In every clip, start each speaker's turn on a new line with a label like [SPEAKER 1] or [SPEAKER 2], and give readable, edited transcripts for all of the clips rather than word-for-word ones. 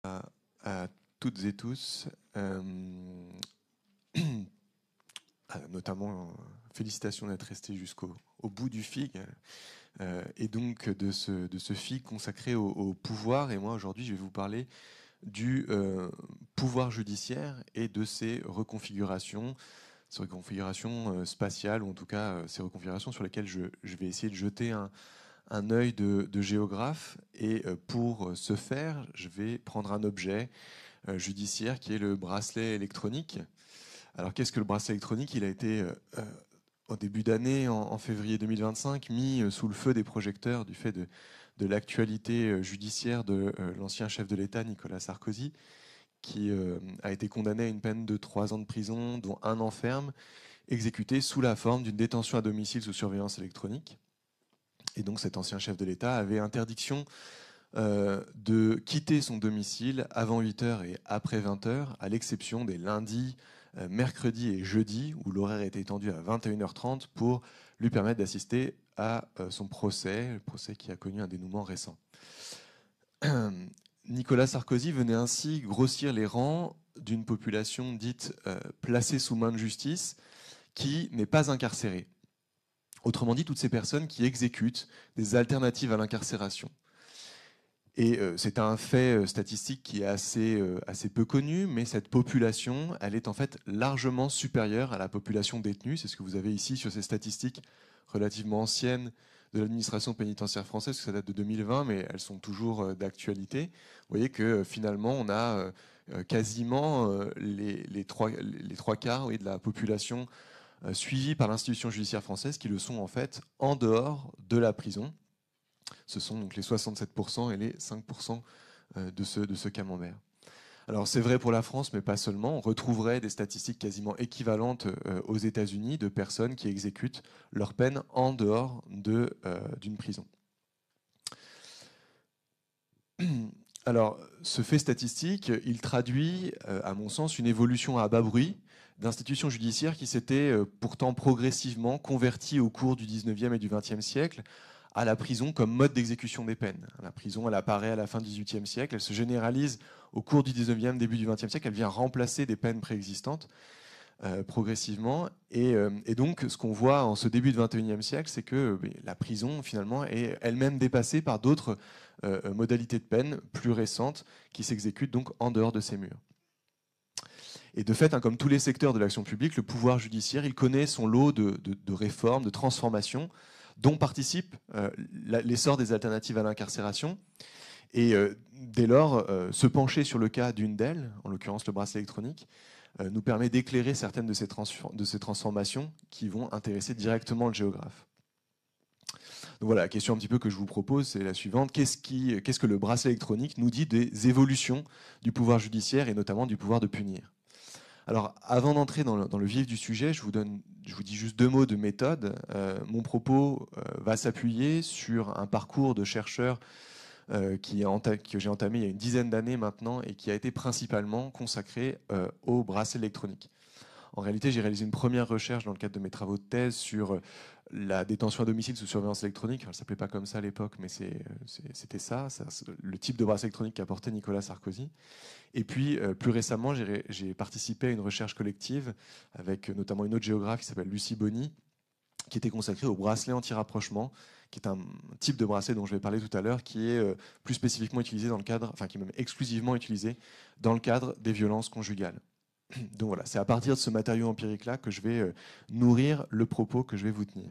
[SPEAKER 1] À toutes et tous, notamment félicitations d'être restés jusqu'au bout du FIG, et donc de ce FIG consacré au pouvoir. Et moi aujourd'hui je vais vous parler du pouvoir judiciaire et de ses reconfigurations spatiales, ou en tout cas ces reconfigurations sur lesquelles je vais essayer de jeter un œil de géographe. Et pour ce faire, je vais prendre un objet judiciaire qui est le bracelet électronique. Alors qu'est-ce que le bracelet électronique? Il a été au début d'année, en février 2025, mis sous le feu des projecteurs du fait de l'actualité judiciaire de l'ancien chef de l'État, Nicolas Sarkozy, qui a été condamné à une peine de 3 ans de prison, dont 1 an ferme, exécuté sous la forme d'une détention à domicile sous surveillance électronique. Et donc cet ancien chef de l'État avait interdiction de quitter son domicile avant 8 heures et après 20 heures, à l'exception des lundis, mercredis et jeudis, où l'horaire était étendu à 21h30 pour lui permettre d'assister à son procès, le procès qui a connu un dénouement récent. Nicolas Sarkozy venait ainsi grossir les rangs d'une population dite placée sous main de justice, qui n'est pas incarcérée. Autrement dit, toutes ces personnes qui exécutent des alternatives à l'incarcération. Et c'est un fait statistique qui est assez peu connu, mais cette population, elle est en fait largement supérieure à la population détenue. C'est ce que vous avez ici sur ces statistiques relativement anciennes de l'administration pénitentiaire française, parce que ça date de 2020, mais elles sont toujours d'actualité. Vous voyez que finalement, on a quasiment les trois quarts, oui, de la population suivie par l'institution judiciaire française qui le sont en fait en dehors de la prison. Ce sont donc les 67% et les 5% de ce camembert. Alors c'est vrai pour la France, mais pas seulement. On retrouverait des statistiques quasiment équivalentes aux États-Unis de personnes qui exécutent leur peine en dehors d'une prison. Alors, ce fait statistique, il traduit, à mon sens, une évolution à bas bruit d'institutions judiciaires qui s'étaient pourtant progressivement converties au cours du 19e et du 20e siècle à la prison comme mode d'exécution des peines. La prison, elle apparaît à la fin du XVIIIe siècle, elle se généralise au cours du XIXe, début du XXe siècle, elle vient remplacer des peines préexistantes progressivement. Et donc, ce qu'on voit en ce début du XXIe siècle, c'est que la prison, finalement, est elle-même dépassée par d'autres modalités de peine plus récentes qui s'exécutent donc en dehors de ces murs. Et de fait, comme tous les secteurs de l'action publique, le pouvoir judiciaire, il connaît son lot de réformes, de transformations, dont participe l'essor des alternatives à l'incarcération. Et dès lors, se pencher sur le cas d'une d'elles, en l'occurrence le bracelet électronique, nous permet d'éclairer certaines de ces transformations qui vont intéresser directement le géographe. Donc voilà, la question un petit peu que je vous propose, c'est la suivante. Qu'est-ce que le bracelet électronique nous dit des évolutions du pouvoir judiciaire et notamment du pouvoir de punir? Alors, avant d'entrer dans le vif du sujet, je vous dis juste 2 mots de méthode. Mon propos va s'appuyer sur un parcours de chercheur que j'ai entamé il y a une dizaine d'années maintenant et qui a été principalement consacré au bracelet électronique. En réalité, j'ai réalisé une première recherche dans le cadre de mes travaux de thèse sur la détention à domicile sous surveillance électronique. Elle ne s'appelait pas comme ça à l'époque, mais c'était ça, le type de bracelet électronique qu'apportait Nicolas Sarkozy. Et puis, plus récemment, j'ai participé à une recherche collective avec notamment une autre géographe qui s'appelle Lucie Bonny, qui était consacrée au bracelet anti-rapprochement, qui est un type de bracelet dont je vais parler tout à l'heure, qui est plus spécifiquement utilisé dans le cadre, enfin qui est même exclusivement utilisé dans le cadre des violences conjugales. Donc voilà, c'est à partir de ce matériau empirique-là que je vais nourrir le propos que je vais vous tenir.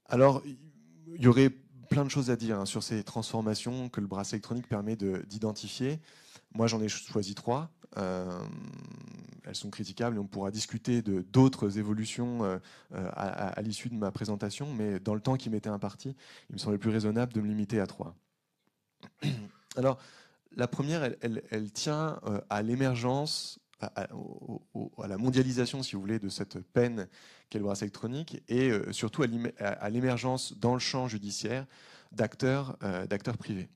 [SPEAKER 1] Alors, il y aurait plein de choses à dire sur ces transformations que le bracelet électronique permet d'identifier. Moi, j'en ai choisi 3. Elles sont critiquables et on pourra discuter d'autres évolutions à l'issue de ma présentation, mais dans le temps qui m'était imparti, il me semblait plus raisonnable de me limiter à 3. Alors, la première, elle tient à l'émergence, à la mondialisation, si vous voulez, de cette peine qu'est le bracelet électronique, et surtout à l'émergence dans le champ judiciaire d'acteurs privés.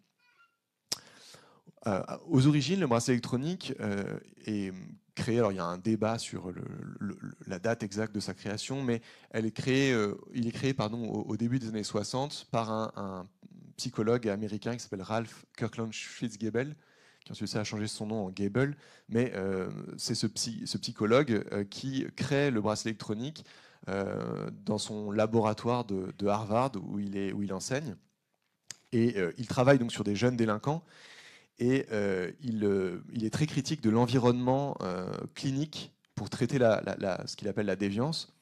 [SPEAKER 1] Aux origines, le bracelet électronique est créé, alors il y a un débat sur la date exacte de sa création, mais il est créé au début des années 60 par un psychologue américain qui s'appelle Ralph Kirkland Fitzgibbon, qui ensuite a changé son nom en Gable, mais c'est ce psychologue qui crée le bracelet électronique dans son laboratoire de Harvard où il enseigne. Et il travaille donc sur des jeunes délinquants et il est très critique de l'environnement clinique pour traiter ce qu'il appelle la déviance.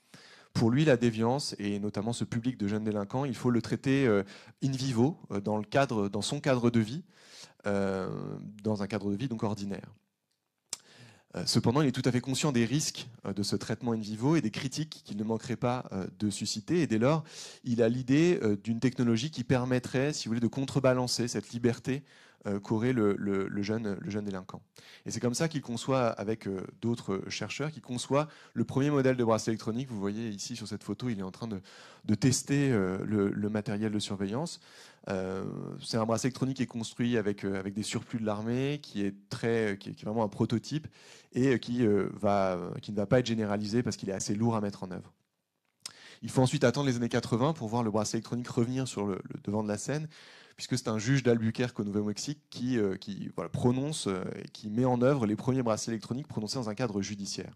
[SPEAKER 1] Pour lui, la déviance, et notamment ce public de jeunes délinquants, il faut le traiter in vivo, dans son cadre de vie, dans un cadre de vie donc ordinaire. Cependant, il est tout à fait conscient des risques de ce traitement in vivo et des critiques qu'il ne manquerait pas de susciter. Et dès lors, il a l'idée d'une technologie qui permettrait, si vous voulez, de contrebalancer cette liberté qu'aurait le jeune délinquant. Et c'est comme ça qu'il conçoit, avec d'autres chercheurs, qu'il conçoit le premier modèle de bracelet électronique. Vous voyez ici sur cette photo, il est en train de tester le matériel de surveillance. C'est un bracelet électronique qui est construit avec des surplus de l'armée, qui est vraiment un prototype et qui ne va pas être généralisé parce qu'il est assez lourd à mettre en œuvre. Il faut ensuite attendre les années 80 pour voir le bracelet électronique revenir sur le devant de la scène, puisque c'est un juge d'Albuquerque au Nouveau-Mexique qui prononce et qui met en œuvre les premiers bracelets électroniques prononcés dans un cadre judiciaire.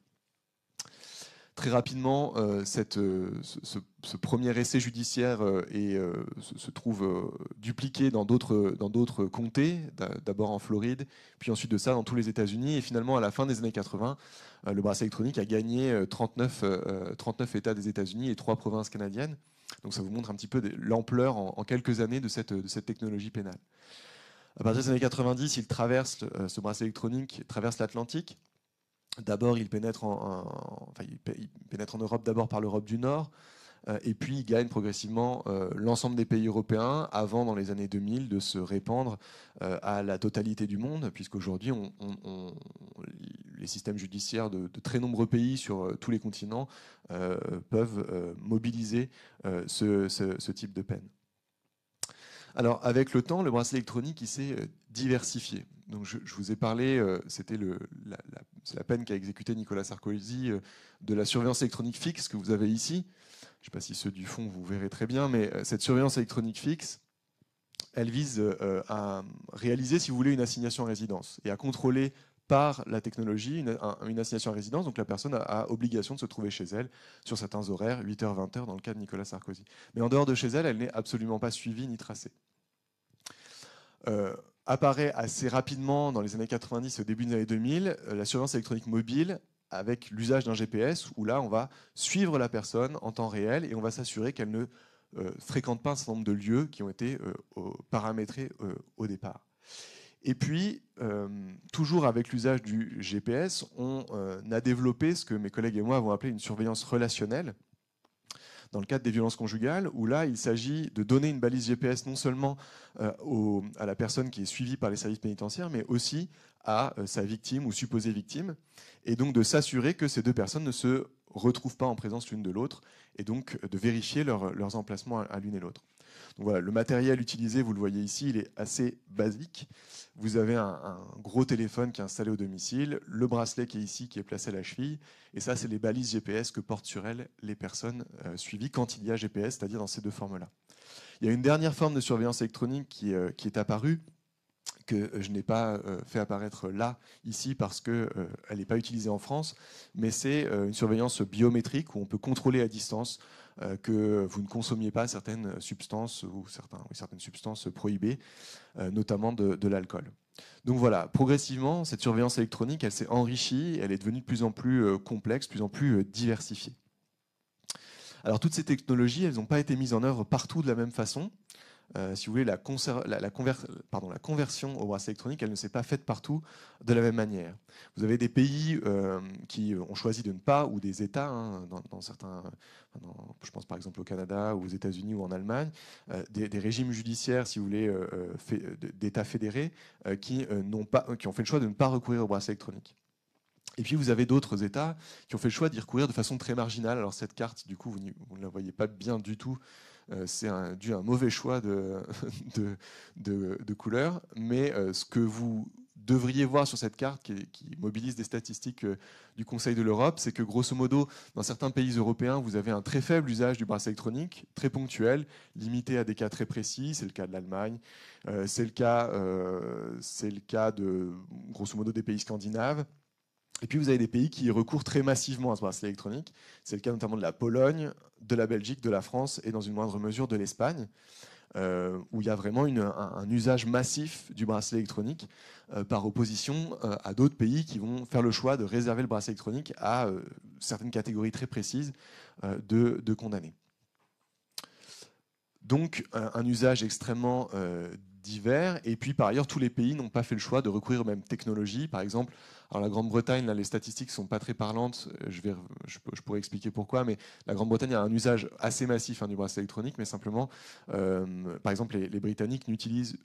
[SPEAKER 1] Très rapidement, ce premier essai judiciaire se trouve dupliqué dans d'autres comtés, d'abord en Floride, puis ensuite de ça dans tous les États-Unis. Et finalement, à la fin des années 80, le bracelet électronique a gagné 39 États des États-Unis et 3 provinces canadiennes. Donc ça vous montre un petit peu l'ampleur en quelques années de cette technologie pénale. À partir des années 90, ce bracelet électronique traverse l'Atlantique. D'abord, il pénètre en Europe, d'abord par l'Europe du Nord, et puis il gagne progressivement l'ensemble des pays européens, avant, dans les années 2000, de se répandre à la totalité du monde, puisqu'aujourd'hui, les systèmes judiciaires de très nombreux pays sur tous les continents peuvent mobiliser ce type de peine. Alors, avec le temps, le bracelet électronique, il s'est diversifié. Donc, je vous ai parlé, c'est la peine qu'a exécutée Nicolas Sarkozy de la surveillance électronique fixe que vous avez ici. Je ne sais pas si ceux du fond, vous verrez très bien, mais cette surveillance électronique fixe, elle vise à réaliser, si vous voulez, une assignation à résidence et à contrôler par la technologie une assignation à résidence. Donc la personne a obligation de se trouver chez elle sur certains horaires, 8h, 20h dans le cas de Nicolas Sarkozy. Mais en dehors de chez elle, elle n'est absolument pas suivie ni tracée. Apparaît assez rapidement dans les années 90 et au début des années 2000 la surveillance électronique mobile avec l'usage d'un GPS où là on va suivre la personne en temps réel et on va s'assurer qu'elle ne fréquente pas un certain nombre de lieux qui ont été paramétrés au départ. Et puis, toujours avec l'usage du GPS, on a développé ce que mes collègues et moi avons appelé une surveillance relationnelle, dans le cadre des violences conjugales, où là, il s'agit de donner une balise GPS non seulement à la personne qui est suivie par les services pénitentiaires, mais aussi à sa victime ou supposée victime, et donc de s'assurer que ces deux personnes ne se retrouvent pas en présence l'une de l'autre, et donc de vérifier leurs emplacements à l'une et l'autre. Donc voilà, le matériel utilisé, vous le voyez ici, il est assez basique. Vous avez un gros téléphone qui est installé au domicile, le bracelet qui est ici, qui est placé à la cheville, et ça, c'est les balises GPS que portent sur elles les personnes suivies quand il y a GPS, c'est-à-dire dans ces deux formes-là. Il y a une dernière forme de surveillance électronique qui est apparue, que je n'ai pas fait apparaître là, ici, parce qu'elle n'est pas utilisée en France, mais c'est une surveillance biométrique où on peut contrôler à distance que vous ne consommiez pas certaines substances ou certaines substances prohibées, notamment de l'alcool. Donc voilà, progressivement, cette surveillance électronique, elle s'est enrichie, elle est devenue de plus en plus complexe, de plus en plus diversifiée. Alors toutes ces technologies, elles n'ont pas été mises en œuvre partout de la même façon. Si vous voulez, la conversion au bracelet électronique, elle ne s'est pas faite partout de la même manière. Vous avez des pays qui ont choisi de ne pas, ou des États, dans certains, je pense par exemple au Canada, ou aux États-Unis ou en Allemagne, des régimes judiciaires, si vous voulez, d'États fédérés, qui ont fait le choix de ne pas recourir au bracelet électronique. Et puis vous avez d'autres États qui ont fait le choix d'y recourir de façon très marginale. Alors cette carte, du coup, vous ne la voyez pas bien du tout. C'est dû à un mauvais choix de couleur. Mais ce que vous devriez voir sur cette carte qui mobilise des statistiques du Conseil de l'Europe, c'est que grosso modo, dans certains pays européens, vous avez un très faible usage du bracelet électronique, très ponctuel, limité à des cas très précis. C'est le cas de l'Allemagne, c'est le cas de grosso modo des pays scandinaves. Et puis vous avez des pays qui recourent très massivement à ce bracelet électronique. C'est le cas notamment de la Pologne, de la Belgique, de la France et dans une moindre mesure de l'Espagne, où il y a vraiment un usage massif du bracelet électronique par opposition à d'autres pays qui vont faire le choix de réserver le bracelet électronique à certaines catégories très précises de condamnés. Donc un usage extrêmement divers. Et puis par ailleurs, tous les pays n'ont pas fait le choix de recourir aux mêmes technologies. Par exemple, alors la Grande-Bretagne, là, les statistiques ne sont pas très parlantes. Je pourrais expliquer pourquoi, mais la Grande-Bretagne a un usage assez massif du bracelet électronique, mais simplement, par exemple, les Britanniques utilisent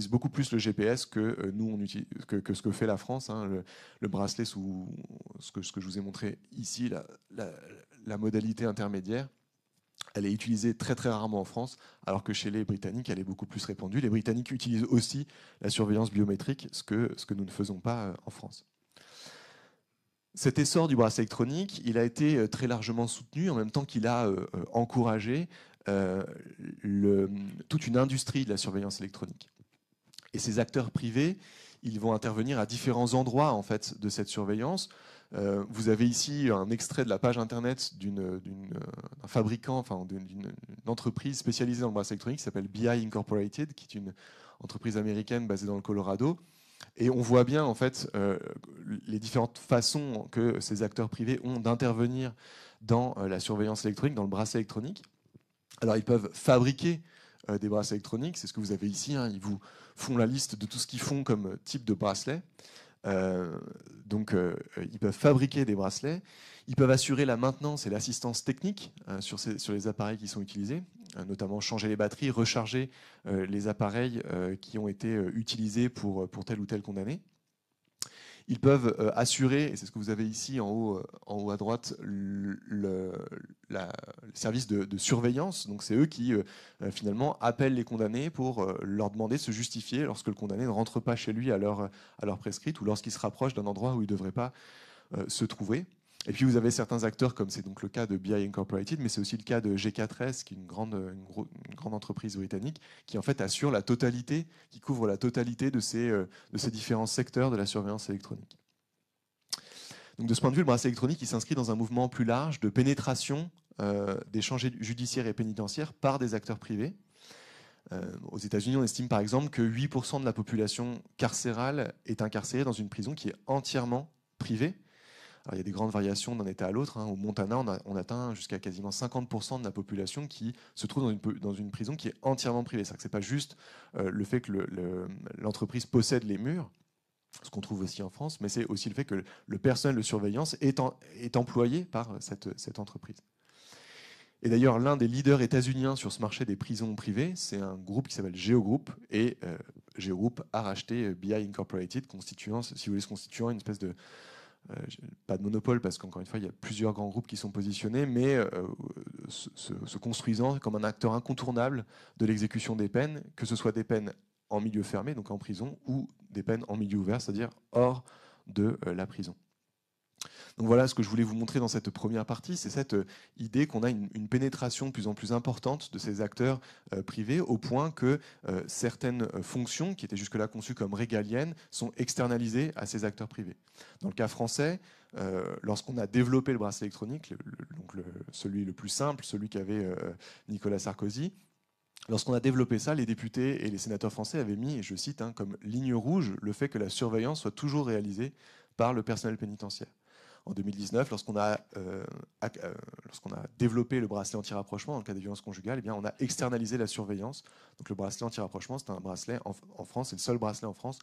[SPEAKER 1] beaucoup plus le GPS que nous, que ce que fait la France. Le bracelet sous ce que je vous ai montré ici, la modalité intermédiaire, elle est utilisée très très rarement en France, alors que chez les Britanniques, elle est beaucoup plus répandue. Les Britanniques utilisent aussi la surveillance biométrique, ce que nous ne faisons pas en France. Cet essor du bracelet électronique, il a été très largement soutenu, en même temps qu'il a encouragé toute une industrie de la surveillance électronique. Et ces acteurs privés, ils vont intervenir à différents endroits en fait, de cette surveillance. Vous avez ici un extrait de la page internet d'un fabricant, enfin d'une entreprise spécialisée dans le bracelet électronique qui s'appelle BI Incorporated, qui est une entreprise américaine basée dans le Colorado. Et on voit bien en fait les différentes façons que ces acteurs privés ont d'intervenir dans la surveillance électronique, dans le bracelet électronique. Alors ils peuvent fabriquer des bracelets électroniques, c'est ce que vous avez ici. Ils vous font la liste de tout ce qu'ils font comme type de bracelet. Donc ils peuvent fabriquer des bracelets, ils peuvent assurer la maintenance et l'assistance technique sur les appareils qui sont utilisés, notamment changer les batteries, recharger les appareils qui ont été utilisés pour tel ou tel condamné. Ils peuvent assurer, et c'est ce que vous avez ici en haut à droite, le service de surveillance. Donc c'est eux qui finalement appellent les condamnés pour leur demander de se justifier lorsque le condamné ne rentre pas chez lui à l'heure prescrite ou lorsqu'il se rapproche d'un endroit où il ne devrait pas se trouver. Et puis vous avez certains acteurs, comme c'est donc le cas de BI Incorporated, mais c'est aussi le cas de G4S, qui est une grande entreprise britannique, qui en fait assure la totalité, qui couvre la totalité de ces différents secteurs de la surveillance électronique. Donc de ce point de vue, le bracelet électronique il s'inscrit dans un mouvement plus large de pénétration des champs judiciaires et pénitentiaires par des acteurs privés. Aux États-Unis, on estime par exemple que 8% de la population carcérale est incarcérée dans une prison qui est entièrement privée. Alors, il y a des grandes variations d'un État à l'autre. Au Montana, on atteint jusqu'à quasiment 50% de la population qui se trouve dans une prison qui est entièrement privée. Ce n'est pas juste le fait que l'entreprise possède les murs, ce qu'on trouve aussi en France, mais c'est aussi le fait que le personnel de surveillance est employé par cette entreprise. Et d'ailleurs, l'un des leaders états-uniens sur ce marché des prisons privées, c'est un groupe qui s'appelle GeoGroup, et GeoGroup a racheté BI Incorporated, constituant une espèce de pas de monopole, parce qu'encore une fois, il y a plusieurs grands groupes qui sont positionnés, mais se construisant comme un acteur incontournable de l'exécution des peines, que ce soit des peines en milieu fermé, donc en prison, ou des peines en milieu ouvert, c'est-à-dire hors de la prison. Donc voilà ce que je voulais vous montrer dans cette première partie, c'est cette idée qu'on a une pénétration de plus en plus importante de ces acteurs privés, au point que certaines fonctions qui étaient jusque-là conçues comme régaliennes sont externalisées à ces acteurs privés. Dans le cas français, lorsqu'on a développé le bracelet électronique, celui le plus simple, celui qu'avait Nicolas Sarkozy, lorsqu'on a développé ça, les députés et les sénateurs français avaient mis, et je cite, comme ligne rouge le fait que la surveillance soit toujours réalisée par le personnel pénitentiaire. En 2019, lorsqu'on a développé le bracelet anti-rapprochement dans le cas des violences conjugales, eh bien, on a externalisé la surveillance. Donc le bracelet anti-rapprochement, c'est un bracelet en France, c'est le seul bracelet en France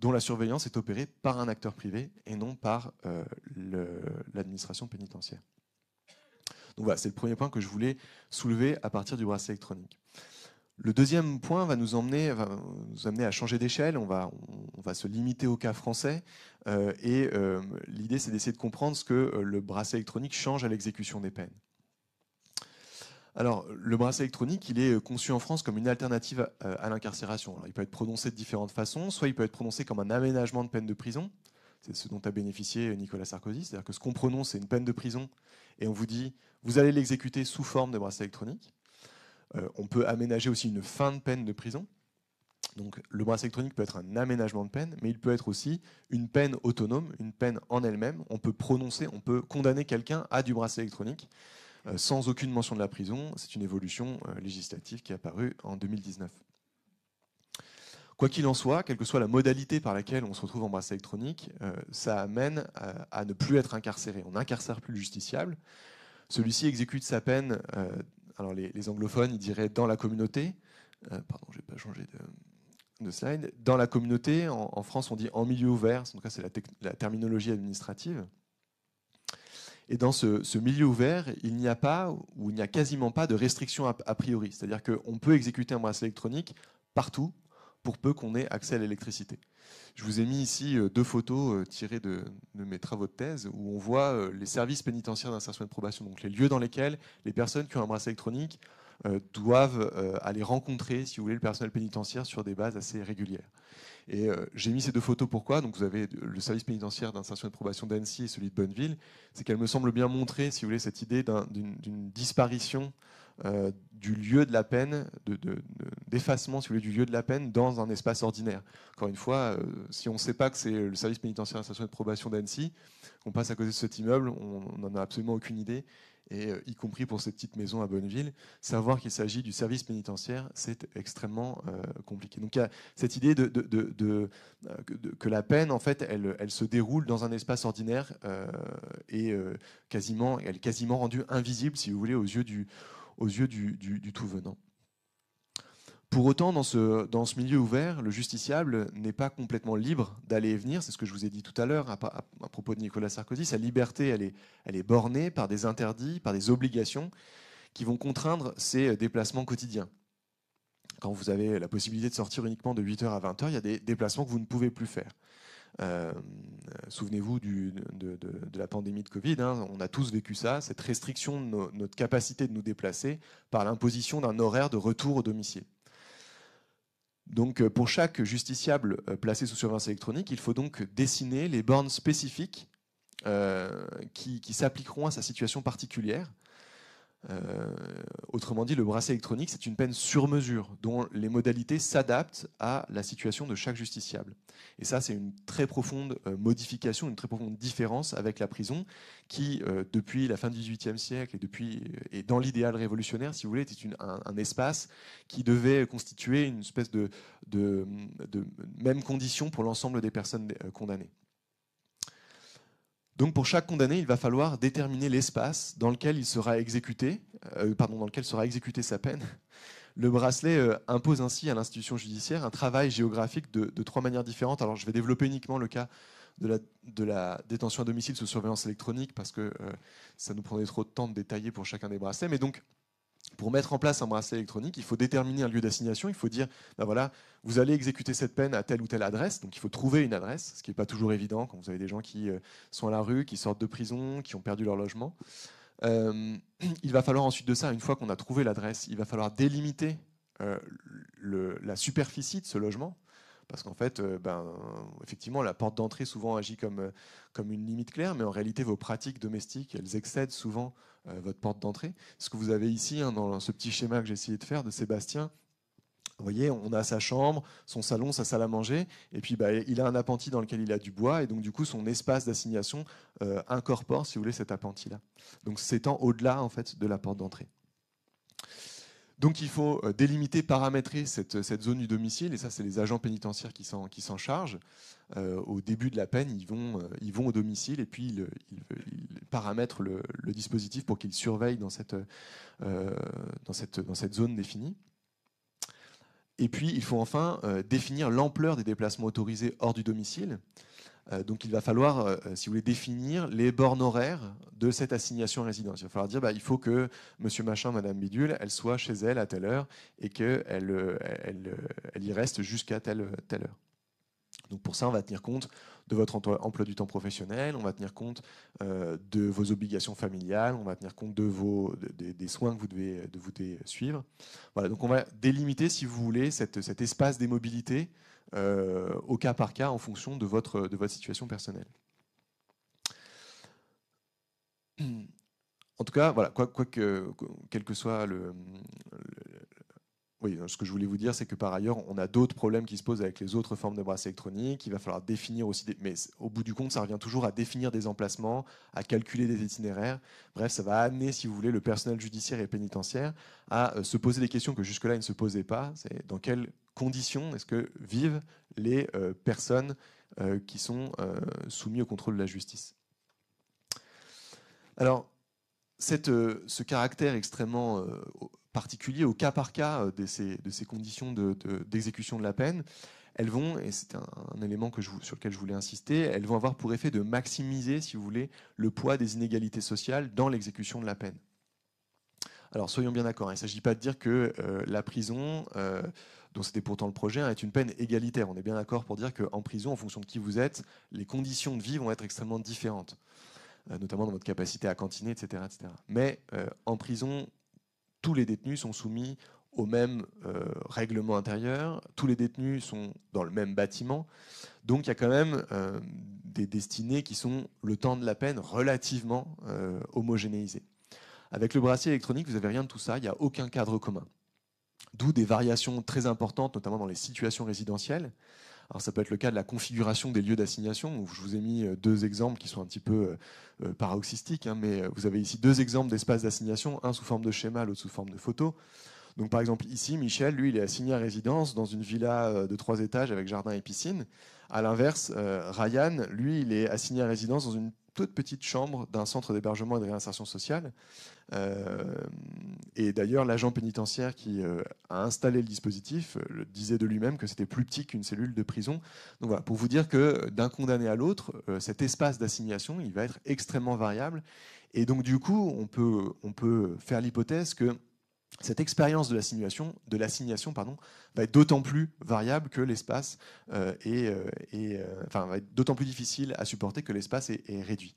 [SPEAKER 1] dont la surveillance est opérée par un acteur privé et non par l'administration pénitentiaire. Donc voilà, c'est le premier point que je voulais soulever à partir du bracelet électronique. Le deuxième point va nous amener à changer d'échelle. On va se limiter au cas français. L'idée, c'est d'essayer de comprendre ce que le bracelet électronique change à l'exécution des peines. Alors, le bracelet électronique, il est conçu en France comme une alternative à l'incarcération. Alors, il peut être prononcé de différentes façons. Soit il peut être prononcé comme un aménagement de peine de prison. C'est ce dont a bénéficié Nicolas Sarkozy. C'est-à-dire que ce qu'on prononce, c'est une peine de prison. Et on vous dit, vous allez l'exécuter sous forme de bracelet électronique. On peut aménager aussi une fin de peine de prison. Donc, le bracelet électronique peut être un aménagement de peine, mais il peut être aussi une peine autonome, une peine en elle-même. On peut prononcer, on peut condamner quelqu'un à du bracelet électronique sans aucune mention de la prison. C'est une évolution législative qui est apparue en 2019. Quoi qu'il en soit, quelle que soit la modalité par laquelle on se retrouve en bracelet électronique, ça amène à ne plus être incarcéré. On n'incarcère plus le justiciable. Celui-ci exécute sa peine, alors les anglophones, ils diraient dans la communauté. Pardon, je n'ai pas changé de slide. Dans la communauté, en France, on dit en milieu ouvert. En tout cas, c'est la terminologie administrative. Et dans ce milieu ouvert, il n'y a pas, ou il n'y a quasiment pas de restriction a priori. C'est-à-dire qu'on peut exécuter un bracelet électronique partout, pour peu qu'on ait accès à l'électricité. Je vous ai mis ici 2 photos tirées de mes travaux de thèse, où on voit les services pénitentiaires d'insertion et de probation, donc les lieux dans lesquels les personnes qui ont un bracelet électronique doivent aller rencontrer, si vous voulez, le personnel pénitentiaire sur des bases assez régulières. Et j'ai mis ces 2 photos, pourquoi? Donc vous avez le service pénitentiaire d'insertion et de probation d'Annecy et celui de Bonneville. C'est qu'elle me semble bien montrer, si vous voulez, cette idée d'une disparition du lieu de la peine, d'effacement, si vous voulez, du lieu de la peine dans un espace ordinaire. Encore une fois, si on ne sait pas que c'est le service pénitentiaire d'insertion et de probation d'Annecy, qu'on passe à côté de cet immeuble, on n'en a absolument aucune idée. Et y compris pour cette petite maison à Bonneville, savoir qu'il s'agit du service pénitentiaire, c'est extrêmement compliqué. Donc il y a cette idée que la peine, en fait, elle se déroule dans un espace ordinaire et elle est quasiment rendue invisible, si vous voulez, aux yeux du tout venant. Pour autant, dans ce milieu ouvert, le justiciable n'est pas complètement libre d'aller et venir. C'est ce que je vous ai dit tout à l'heure à propos de Nicolas Sarkozy. Sa liberté, elle est bornée par des interdits, par des obligations qui vont contraindre ses déplacements quotidiens. Quand vous avez la possibilité de sortir uniquement de 8h à 20h, il y a des déplacements que vous ne pouvez plus faire. Souvenez-vous de la pandémie de Covid, hein, on a tous vécu ça, cette restriction de notre capacité de nous déplacer par l'imposition d'un horaire de retour au domicile. Donc pour chaque justiciable placé sous surveillance électronique, il faut donc dessiner les bornes spécifiques qui s'appliqueront à sa situation particulière. Autrement dit, le bracelet électronique, c'est une peine sur mesure dont les modalités s'adaptent à la situation de chaque justiciable. Et ça, c'est une très profonde modification, une très profonde différence avec la prison qui, depuis la fin du XVIIIe siècle et dans l'idéal révolutionnaire, si vous voulez, était un espace qui devait constituer une espèce de même condition pour l'ensemble des personnes condamnées. Donc pour chaque condamné, il va falloir déterminer l'espace dans lequel il sera exécuté, dans lequel sera exécutée sa peine. Le bracelet impose ainsi à l'institution judiciaire un travail géographique de 3 manières différentes. Alors je vais développer uniquement le cas de la détention à domicile sous surveillance électronique parce que ça nous prendrait trop de temps de détailler pour chacun des bracelets. Mais donc, pour mettre en place un bracelet électronique, il faut déterminer un lieu d'assignation. Il faut dire, ben voilà, vous allez exécuter cette peine à telle ou telle adresse. Donc il faut trouver une adresse, ce qui n'est pas toujours évident quand vous avez des gens qui sont à la rue, qui sortent de prison, qui ont perdu leur logement. Il va falloir ensuite de ça, une fois qu'on a trouvé l'adresse, il va falloir délimiter la superficie de ce logement. Parce qu'en fait, effectivement, la porte d'entrée souvent agit comme une limite claire, mais en réalité, vos pratiques domestiques, elles excèdent souvent votre porte d'entrée. Ce que vous avez ici, hein, dans ce petit schéma que j'ai essayé de faire de Sébastien, vous voyez, on a sa chambre, son salon, sa salle à manger, et puis il a un appentis dans lequel il a du bois, et donc du coup, son espace d'assignation incorpore, si vous voulez, cet appentis-là. Donc s'étend au-delà, en fait, de la porte d'entrée. Donc il faut délimiter, paramétrer cette zone du domicile, et ça c'est les agents pénitentiaires qui s'en chargent. Au début de la peine, ils vont au domicile et puis ils paramètrent le dispositif pour qu'il surveille dans cette zone définie. Et puis il faut enfin définir l'ampleur des déplacements autorisés hors du domicile. Donc il va falloir, si vous voulez, définir les bornes horaires de cette assignation à résidence. Il va falloir dire, il faut que monsieur machin, madame bidule, elle soit chez elle à telle heure et qu'elle y reste jusqu'à telle heure. Donc pour ça, on va tenir compte de votre emploi du temps professionnel, on va tenir compte de vos obligations familiales, on va tenir compte des soins que vous devez suivre. Voilà, donc on va délimiter, si vous voulez, cet espace des mobilités au cas par cas en fonction de votre situation personnelle. En tout cas, voilà, quel que soit oui, ce que je voulais vous dire, c'est que par ailleurs, on a d'autres problèmes qui se posent avec les autres formes de bracelet électronique. Il va falloir définir aussi, mais au bout du compte, ça revient toujours à définir des emplacements, à calculer des itinéraires. Bref, ça va amener, si vous voulez, le personnel judiciaire et pénitentiaire à se poser des questions que jusque-là, ils ne se posaient pas. C'est dans quelles conditions est-ce que vivent les personnes qui sont soumises au contrôle de la justice. Alors, ce caractère extrêmement particulier au cas par cas de ces conditions d'exécution de la peine, elles vont, et c'est un élément sur lequel je voulais insister, elles vont avoir pour effet de maximiser, si vous voulez, le poids des inégalités sociales dans l'exécution de la peine. Alors soyons bien d'accord, il ne s'agit pas de dire que la prison, dont c'était pourtant le projet, est une peine égalitaire. On est bien d'accord pour dire qu'en prison, en fonction de qui vous êtes, les conditions de vie vont être extrêmement différentes, notamment dans votre capacité à cantiner, etc. etc. Mais en prison, tous les détenus sont soumis au même règlement intérieur, tous les détenus sont dans le même bâtiment, donc il y a quand même des destinées qui sont, le temps de la peine, relativement homogénéisées. Avec le bracelet électronique, vous n'avez rien de tout ça, il n'y a aucun cadre commun. D'où des variations très importantes, notamment dans les situations résidentielles. Alors ça peut être le cas de la configuration des lieux d'assignation, où je vous ai mis deux exemples qui sont un petit peu paroxystiques, hein, mais vous avez ici deux exemples d'espaces d'assignation, un sous forme de schéma, l'autre sous forme de photo. Donc par exemple ici, Michel, lui, il est assigné à résidence dans une villa de 3 étages avec jardin et piscine. À l'inverse, Ryan, lui, il est assigné à résidence dans une toute petite chambre d'un centre d'hébergement et de réinsertion sociale. Et d'ailleurs, l'agent pénitentiaire qui a installé le dispositif le disait de lui-même que c'était plus petit qu'une cellule de prison. Donc voilà, pour vous dire que d'un condamné à l'autre, cet espace d'assignation, il va être extrêmement variable. Et donc du coup, on peut faire l'hypothèse que cette expérience de l'assignation, va être d'autant plus variable que l'espace va être d'autant plus difficile à supporter que l'espace est réduit.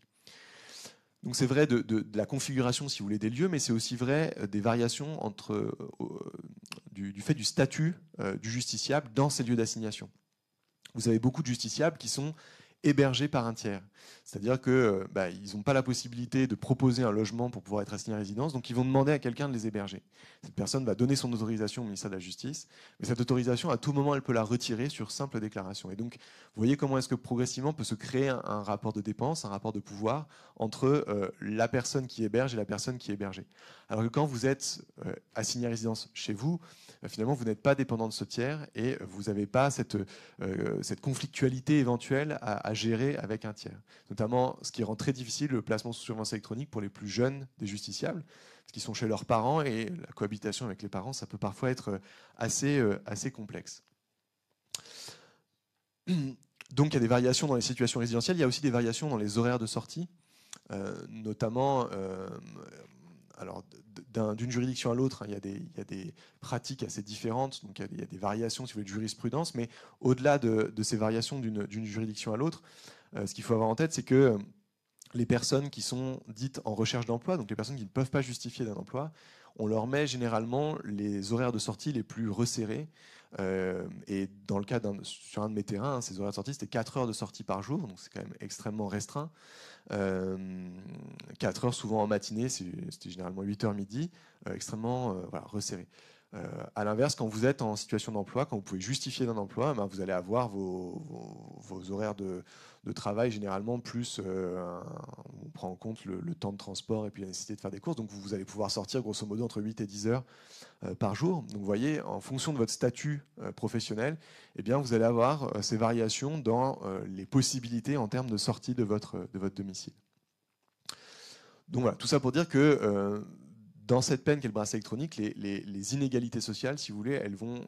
[SPEAKER 1] Donc c'est vrai de la configuration, si vous voulez, des lieux, mais c'est aussi vrai des variations du fait du statut du justiciable dans ces lieux d'assignation. Vous avez beaucoup de justiciables qui sont hébergés par un tiers. C'est-à-dire qu'ils n'ont pas la possibilité de proposer un logement pour pouvoir être assigné à résidence, donc ils vont demander à quelqu'un de les héberger. Cette personne va donner son autorisation au ministère de la Justice, mais cette autorisation, à tout moment, elle peut la retirer sur simple déclaration. Et donc, vous voyez comment est-ce que progressivement peut se créer un rapport de dépense, un rapport de pouvoir entre la personne qui héberge et la personne qui est hébergée. Alors que quand vous êtes assigné à résidence chez vous, finalement, vous n'êtes pas dépendant de ce tiers et vous n'avez pas cette conflictualité éventuelle à gérer avec un tiers. Notamment, ce qui rend très difficile le placement sous surveillance électronique pour les plus jeunes des justiciables, parce qu'ils sont chez leurs parents et la cohabitation avec les parents, ça peut parfois être assez complexe. Donc, il y a des variations dans les situations résidentielles, il y a aussi des variations dans les horaires de sortie, notamment... alors, d'une juridiction à l'autre, hein, il y a des pratiques assez différentes, donc il y a des variations, si vous voulez, de jurisprudence, mais au-delà de ces variations d'une juridiction à l'autre, ce qu'il faut avoir en tête, c'est que les personnes qui sont dites en recherche d'emploi, donc les personnes qui ne peuvent pas justifier d'un emploi, on leur met généralement les horaires de sortie les plus resserrés. Et dans le cas sur un de mes terrains, ces horaires de sortie, c'était 4 heures de sortie par jour, donc c'est quand même extrêmement restreint. 4 heures souvent en matinée, c'était généralement 8h midi, extrêmement resserré. À l'inverse, quand vous êtes en situation d'emploi, quand vous pouvez justifier d'un emploi, ben vous allez avoir vos horaires de travail généralement plus on prend en compte le temps de transport et puis la nécessité de faire des courses. Donc vous allez pouvoir sortir grosso modo entre 8 et 10 heures par jour. Donc vous voyez, en fonction de votre statut professionnel, eh bien, vous allez avoir ces variations dans les possibilités en termes de sortie de votre domicile. Donc voilà, tout ça pour dire que dans cette peine qu'est le bracelet électronique, les inégalités sociales, si vous voulez, elles vont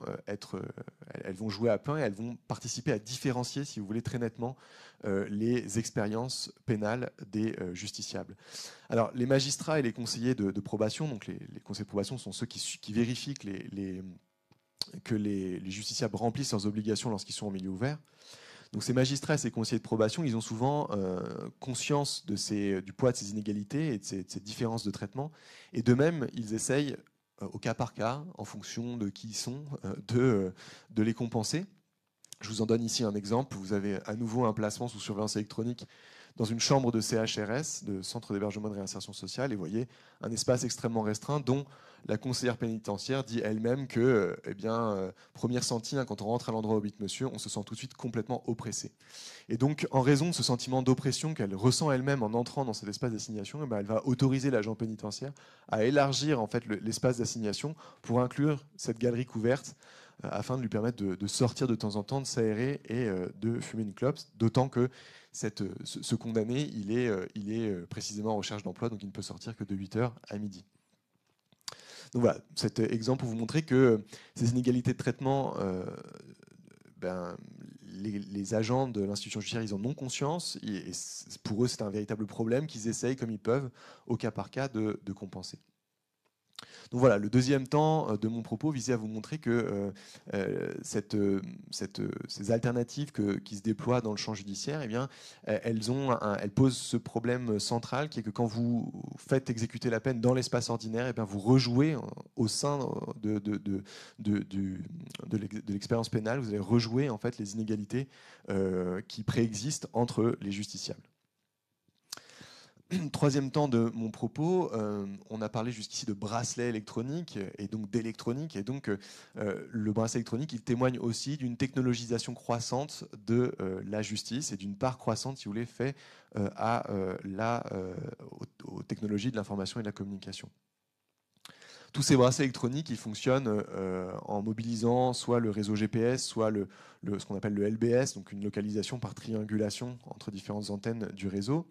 [SPEAKER 1] jouer à plein et elles vont participer à différencier, si vous voulez, très nettement les expériences pénales des justiciables. Alors, les magistrats et les conseillers de probation, donc les conseillers de probation sont ceux qui vérifient que les justiciables remplissent leurs obligations lorsqu'ils sont en milieu ouvert. Donc ces magistrats et ces conseillers de probation, ils ont souvent conscience du poids de ces inégalités et de ces différences de traitement. Et de même, ils essayent, au cas par cas, en fonction de qui ils sont, de les compenser. Je vous en donne ici un exemple. Vous avez à nouveau un placement sous surveillance électronique dans une chambre de CHRS, de Centre d'hébergement de réinsertion sociale, et vous voyez un espace extrêmement restreint dont la conseillère pénitentiaire dit elle-même que, première sentine, quand on rentre à l'endroit où habite monsieur, on se sent tout de suite complètement oppressé. Et donc, en raison de ce sentiment d'oppression qu'elle ressent elle-même en entrant dans cet espace d'assignation, elle va autoriser l'agent pénitentiaire à élargir en fait l'espace d'assignation pour inclure cette galerie couverte afin de lui permettre de sortir de temps en temps, de s'aérer et de fumer une clope, d'autant que ce condamné, il est précisément en recherche d'emploi, donc il ne peut sortir que de 8h à midi. Donc voilà, cet exemple pour vous montrer que ces inégalités de traitement, les agents de l'institution judiciaire, ils en ont conscience, et pour eux c'est un véritable problème qu'ils essayent comme ils peuvent, au cas par cas, de compenser. Donc voilà, le deuxième temps de mon propos visait à vous montrer que ces alternatives qui se déploient dans le champ judiciaire, eh bien, elles posent ce problème central qui est que quand vous faites exécuter la peine dans l'espace ordinaire, eh bien, vous rejouez au sein de l'expérience pénale, vous allez rejouer en fait les inégalités qui préexistent entre les justiciables. Troisième temps de mon propos, on a parlé jusqu'ici de bracelet électronique et donc d'électronique. Et donc le bracelet électronique, il témoigne aussi d'une technologisation croissante de la justice et d'une part croissante, si vous voulez, faite aux technologies de l'information et de la communication. Tous ces bracelets électroniques, ils fonctionnent en mobilisant soit le réseau GPS, soit ce qu'on appelle le LBS, donc une localisation par triangulation entre différentes antennes du réseau.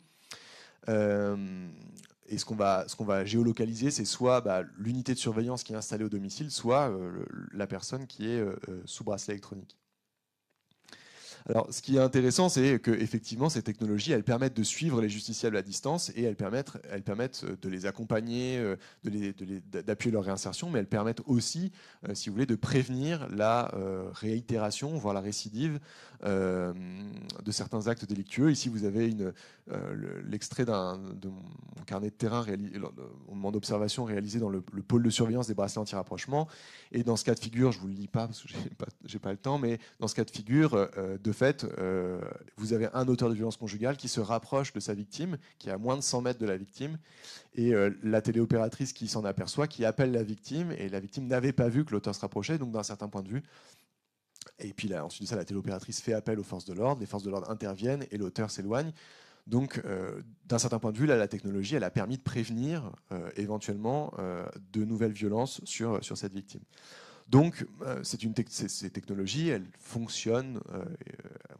[SPEAKER 1] Et ce qu'on va géolocaliser, c'est soit l'unité de surveillance qui est installée au domicile, soit la personne qui est sous bracelet électronique. Alors, ce qui est intéressant, c'est qu'effectivement, ces technologies, elles permettent de suivre les justiciables à distance et elles permettent de les accompagner, d'appuyer leur réinsertion, mais elles permettent aussi, si vous voulez, de prévenir la réitération, voire la récidive de certains actes délictueux. Ici, vous avez l'extrait de mon carnet de terrain, mon moment d'observation réalisé dans le pôle de surveillance des bracelets anti-rapprochement. Et dans ce cas de figure, je ne vous le lis pas parce que j'ai pas le temps, mais dans ce cas de figure, de fait, vous avez un auteur de violence conjugale qui se rapproche de sa victime, qui est à moins de 100 mètres de la victime, et la téléopératrice qui s'en aperçoit, qui appelle la victime, et la victime n'avait pas vu que l'auteur se rapprochait, donc d'un certain point de vue. Et puis là, ensuite de ça, la téléopératrice fait appel aux forces de l'ordre, les forces de l'ordre interviennent et l'auteur s'éloigne. Donc, d'un certain point de vue, là, la technologie, elle a permis de prévenir éventuellement de nouvelles violences sur cette victime. Donc, ces technologies, elles fonctionnent,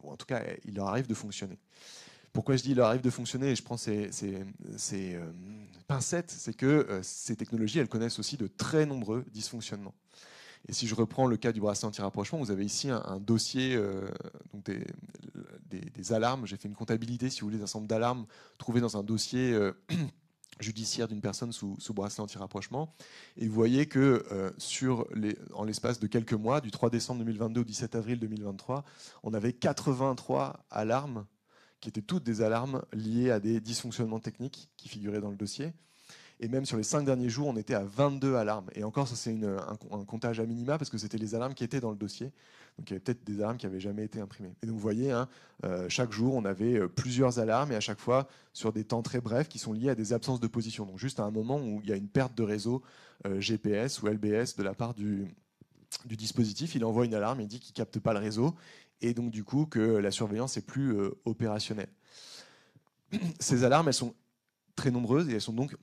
[SPEAKER 1] ou en tout cas, il leur arrive de fonctionner. Pourquoi je dis il leur arrive de fonctionner et je prends ces pincettes, c'est que ces technologies, elles connaissent aussi de très nombreux dysfonctionnements. Et si je reprends le cas du bracelet anti-rapprochement, vous avez ici un dossier, donc des alarmes. J'ai fait une comptabilité, si vous voulez, d'un certain nombre d'alarmes trouvées dans un dossier judiciaire d'une personne sous bracelet anti-rapprochement. Et vous voyez que en l'espace de quelques mois, du 3 décembre 2022 au 17 avril 2023, on avait 83 alarmes qui étaient toutes des alarmes liées à des dysfonctionnements techniques qui figuraient dans le dossier. Et même sur les 5 derniers jours, on était à 22 alarmes. Et encore, ça c'est un comptage à minima parce que c'était les alarmes qui étaient dans le dossier. Donc il y avait peut-être des alarmes qui n'avaient jamais été imprimées. Et donc vous voyez, chaque jour, on avait plusieurs alarmes et à chaque fois sur des temps très brefs qui sont liés à des absences de position. Donc juste à un moment où il y a une perte de réseau GPS ou LBS de la part du dispositif, il envoie une alarme, il dit qu'il ne capte pas le réseau et donc du coup que la surveillance est plus opérationnelle. Ces alarmes, elles sont très nombreuses et elles sont donc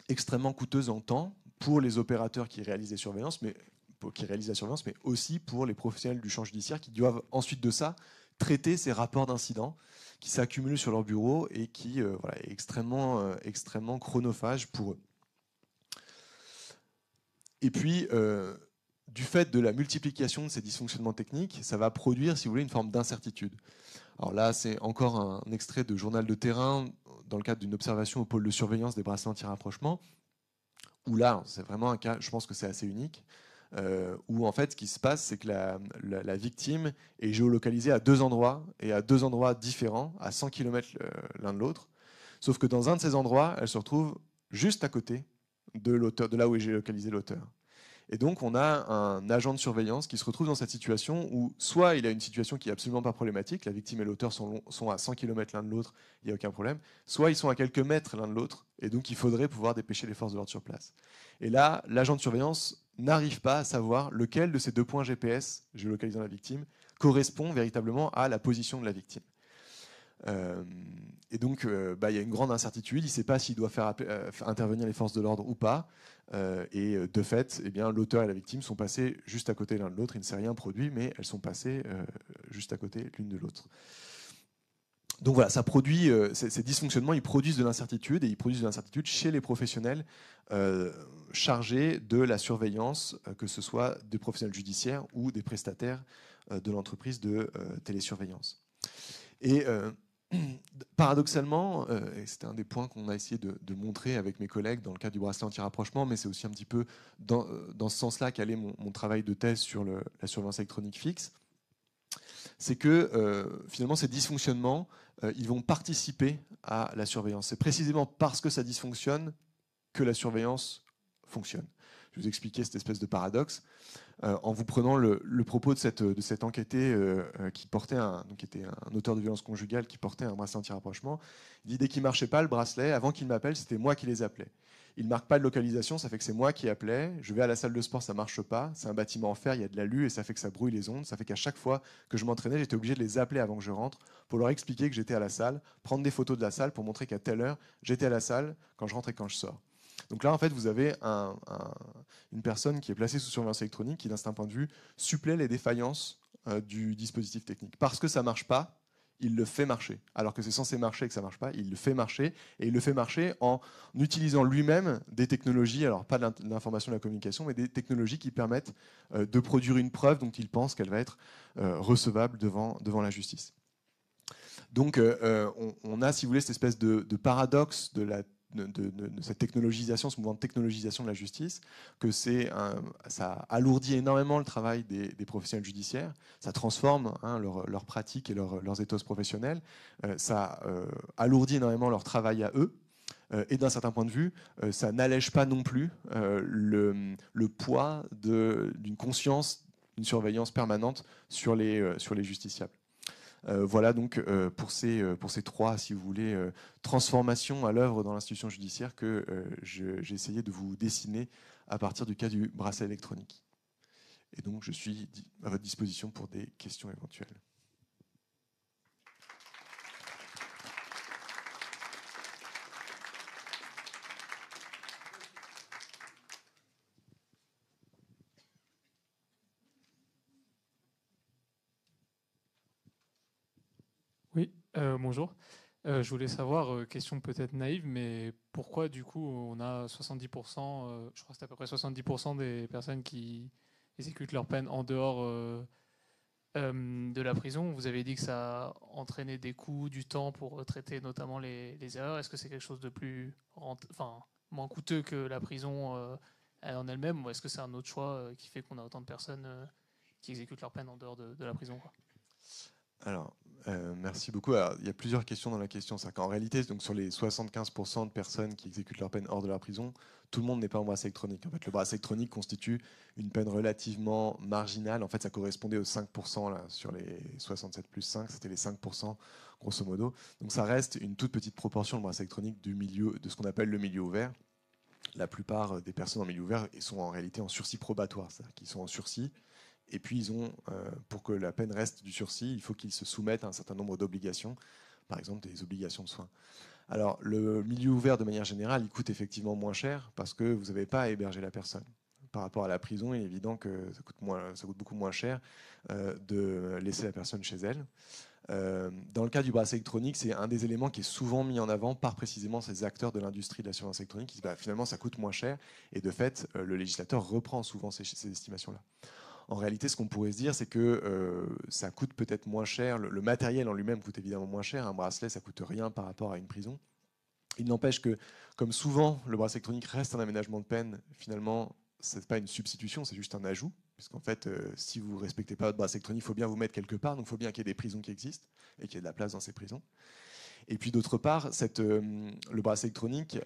[SPEAKER 1] extrêmement coûteuses en temps pour les opérateurs qui réalisent la surveillance, mais aussi pour les professionnels du champ judiciaire qui doivent ensuite de ça traiter ces rapports d'incidents qui s'accumulent sur leur bureau et qui est extrêmement chronophage pour eux. Et puis, du fait de la multiplication de ces dysfonctionnements techniques, ça va produire, si vous voulez, une forme d'incertitude. Alors là, c'est encore un extrait de journal de terrain dans le cadre d'une observation au pôle de surveillance des bracelets anti-rapprochement, où là, c'est vraiment un cas, je pense que c'est assez unique. où en fait ce qui se passe, c'est que la victime est géolocalisée à 2 endroits, et à 2 endroits différents, à 100 km l'un de l'autre. Sauf que dans un de ces endroits, elle se retrouve juste à côté de l'auteur, de là où est géolocalisé l'auteur. Et donc, on a un agent de surveillance qui se retrouve dans cette situation où soit il a une situation qui est absolument pas problématique, la victime et l'auteur sont à 100 km l'un de l'autre, il n'y a aucun problème, soit ils sont à quelques mètres l'un de l'autre, et donc il faudrait pouvoir dépêcher les forces de l'ordre sur place. Et là, l'agent de surveillance n'arrive pas à savoir lequel de ces 2 points GPS, géolocalisant la victime, correspond véritablement à la position de la victime. Et donc, il y a une grande incertitude. Il ne sait pas s'il doit faire intervenir les forces de l'ordre ou pas. Et de fait, eh bien, l'auteur et la victime sont passés juste à côté l'un de l'autre. Il ne s'est rien produit, mais elles sont passées juste à côté l'une de l'autre. Donc voilà, ça produit, ces dysfonctionnements, ils produisent de l'incertitude, et ils produisent de l'incertitude chez les professionnels chargés de la surveillance, que ce soit des professionnels judiciaires ou des prestataires de l'entreprise de télésurveillance. Et paradoxalement, et c'était un des points qu'on a essayé de montrer avec mes collègues dans le cadre du bracelet anti-rapprochement, mais c'est aussi un petit peu dans ce sens-là qu'allait mon travail de thèse sur la surveillance électronique fixe, c'est que finalement ces dysfonctionnements, ils vont participer à la surveillance. C'est précisément parce que ça dysfonctionne que la surveillance fonctionne. Je vais vous expliquer cette espèce de paradoxe. En vous prenant le propos de cet enquêté qui était un auteur de violence conjugale qui portait un bracelet anti-rapprochement. Il dit, dès qu'il ne marchait pas le bracelet, avant qu'il m'appelle, c'était moi qui les appelais. Il ne marque pas de localisation, ça fait que c'est moi qui appelais. Je vais à la salle de sport, ça ne marche pas. C'est un bâtiment en fer, il y a de l'alu et ça fait que ça brouille les ondes. Ça fait qu'à chaque fois que je m'entraînais, j'étais obligé de les appeler avant que je rentre pour leur expliquer que j'étais à la salle, prendre des photos de la salle pour montrer qu'à telle heure, j'étais à la salle quand je rentre et quand je sors. Donc là, en fait, vous avez une personne qui est placée sous surveillance électronique qui, d'un certain point de vue, supplée les défaillances du dispositif technique. Parce que ça ne marche pas, il le fait marcher. Alors que c'est censé marcher et que ça ne marche pas, il le fait marcher. Et il le fait marcher en utilisant lui-même des technologies, alors pas de l'information et de la communication, mais des technologies qui permettent de produire une preuve dont il pense qu'elle va être recevable devant la justice. Donc on a, si vous voulez, cette espèce de paradoxe de cette technologisation, ce mouvement de technologisation de la justice, que ça alourdit énormément le travail des professionnels judiciaires, ça transforme leurs pratiques et leurs ethos professionnels, ça alourdit énormément leur travail à eux, et d'un certain point de vue, ça n'allège pas non plus le poids d'une conscience, d'une surveillance permanente sur les justiciables. Voilà donc pour ces 3, si vous voulez, transformations à l'œuvre dans l'institution judiciaire que j'ai essayé de vous dessiner à partir du cas du bracelet électronique. Et donc je suis à votre disposition pour des questions éventuelles.
[SPEAKER 2] Oui, bonjour. Je voulais savoir, question peut-être naïve, mais pourquoi du coup on a 70%, je crois que c'est à peu près 70% des personnes qui exécutent leur peine en dehors de la prison. Vous avez dit que ça entraînait des coûts, du temps pour traiter notamment les erreurs. Est-ce que c'est quelque chose de moins coûteux que la prison en elle-même, ou est-ce que c'est un autre choix qui fait qu'on a autant de personnes qui exécutent leur peine en dehors de la prison, quoi?
[SPEAKER 1] Alors, merci beaucoup. Alors, il y a plusieurs questions dans la question. C'est qu'en réalité, donc, sur les 75% de personnes qui exécutent leur peine hors de la prison, tout le monde n'est pas en bracelet électronique. En fait, le bracelet électronique constitue une peine relativement marginale. En fait, ça correspondait aux 5%, là, sur les 67 plus 5, c'était les 5%, grosso modo. Donc ça reste une toute petite proportion, le bracelet électronique, de ce qu'on appelle le milieu ouvert. La plupart des personnes en milieu ouvert sont en réalité en sursis probatoire, c'est-à-dire qu'ils sont en sursis. Et puis, ils ont, pour que la peine reste du sursis, il faut qu'ils se soumettent à un certain nombre d'obligations, par exemple des obligations de soins. Alors, le milieu ouvert, de manière générale, il coûte effectivement moins cher parce que vous n'avez pas à héberger la personne. Par rapport à la prison, il est évident que ça coûte beaucoup moins cher de laisser la personne chez elle. Dans le cas du bracelet électronique, c'est un des éléments qui est souvent mis en avant par précisément ces acteurs de l'industrie de la surveillance électronique qui disent finalement ça coûte moins cher, et de fait, le législateur reprend souvent ces estimations-là. En réalité, ce qu'on pourrait se dire, c'est que ça coûte peut-être moins cher. Le matériel en lui-même coûte évidemment moins cher. Un bracelet, ça coûte rien par rapport à une prison. Il n'empêche que, comme souvent, le bracelet électronique reste un aménagement de peine finalement c'est pas une substitution, c'est juste un ajout. Puisqu'en fait, si vous ne respectez pas votre bracelet électronique, il faut bien vous mettre quelque part. Donc il faut bien qu'il y ait des prisons qui existent et qu'il y ait de la place dans ces prisons. Et puis d'autre part, le bracelet électronique,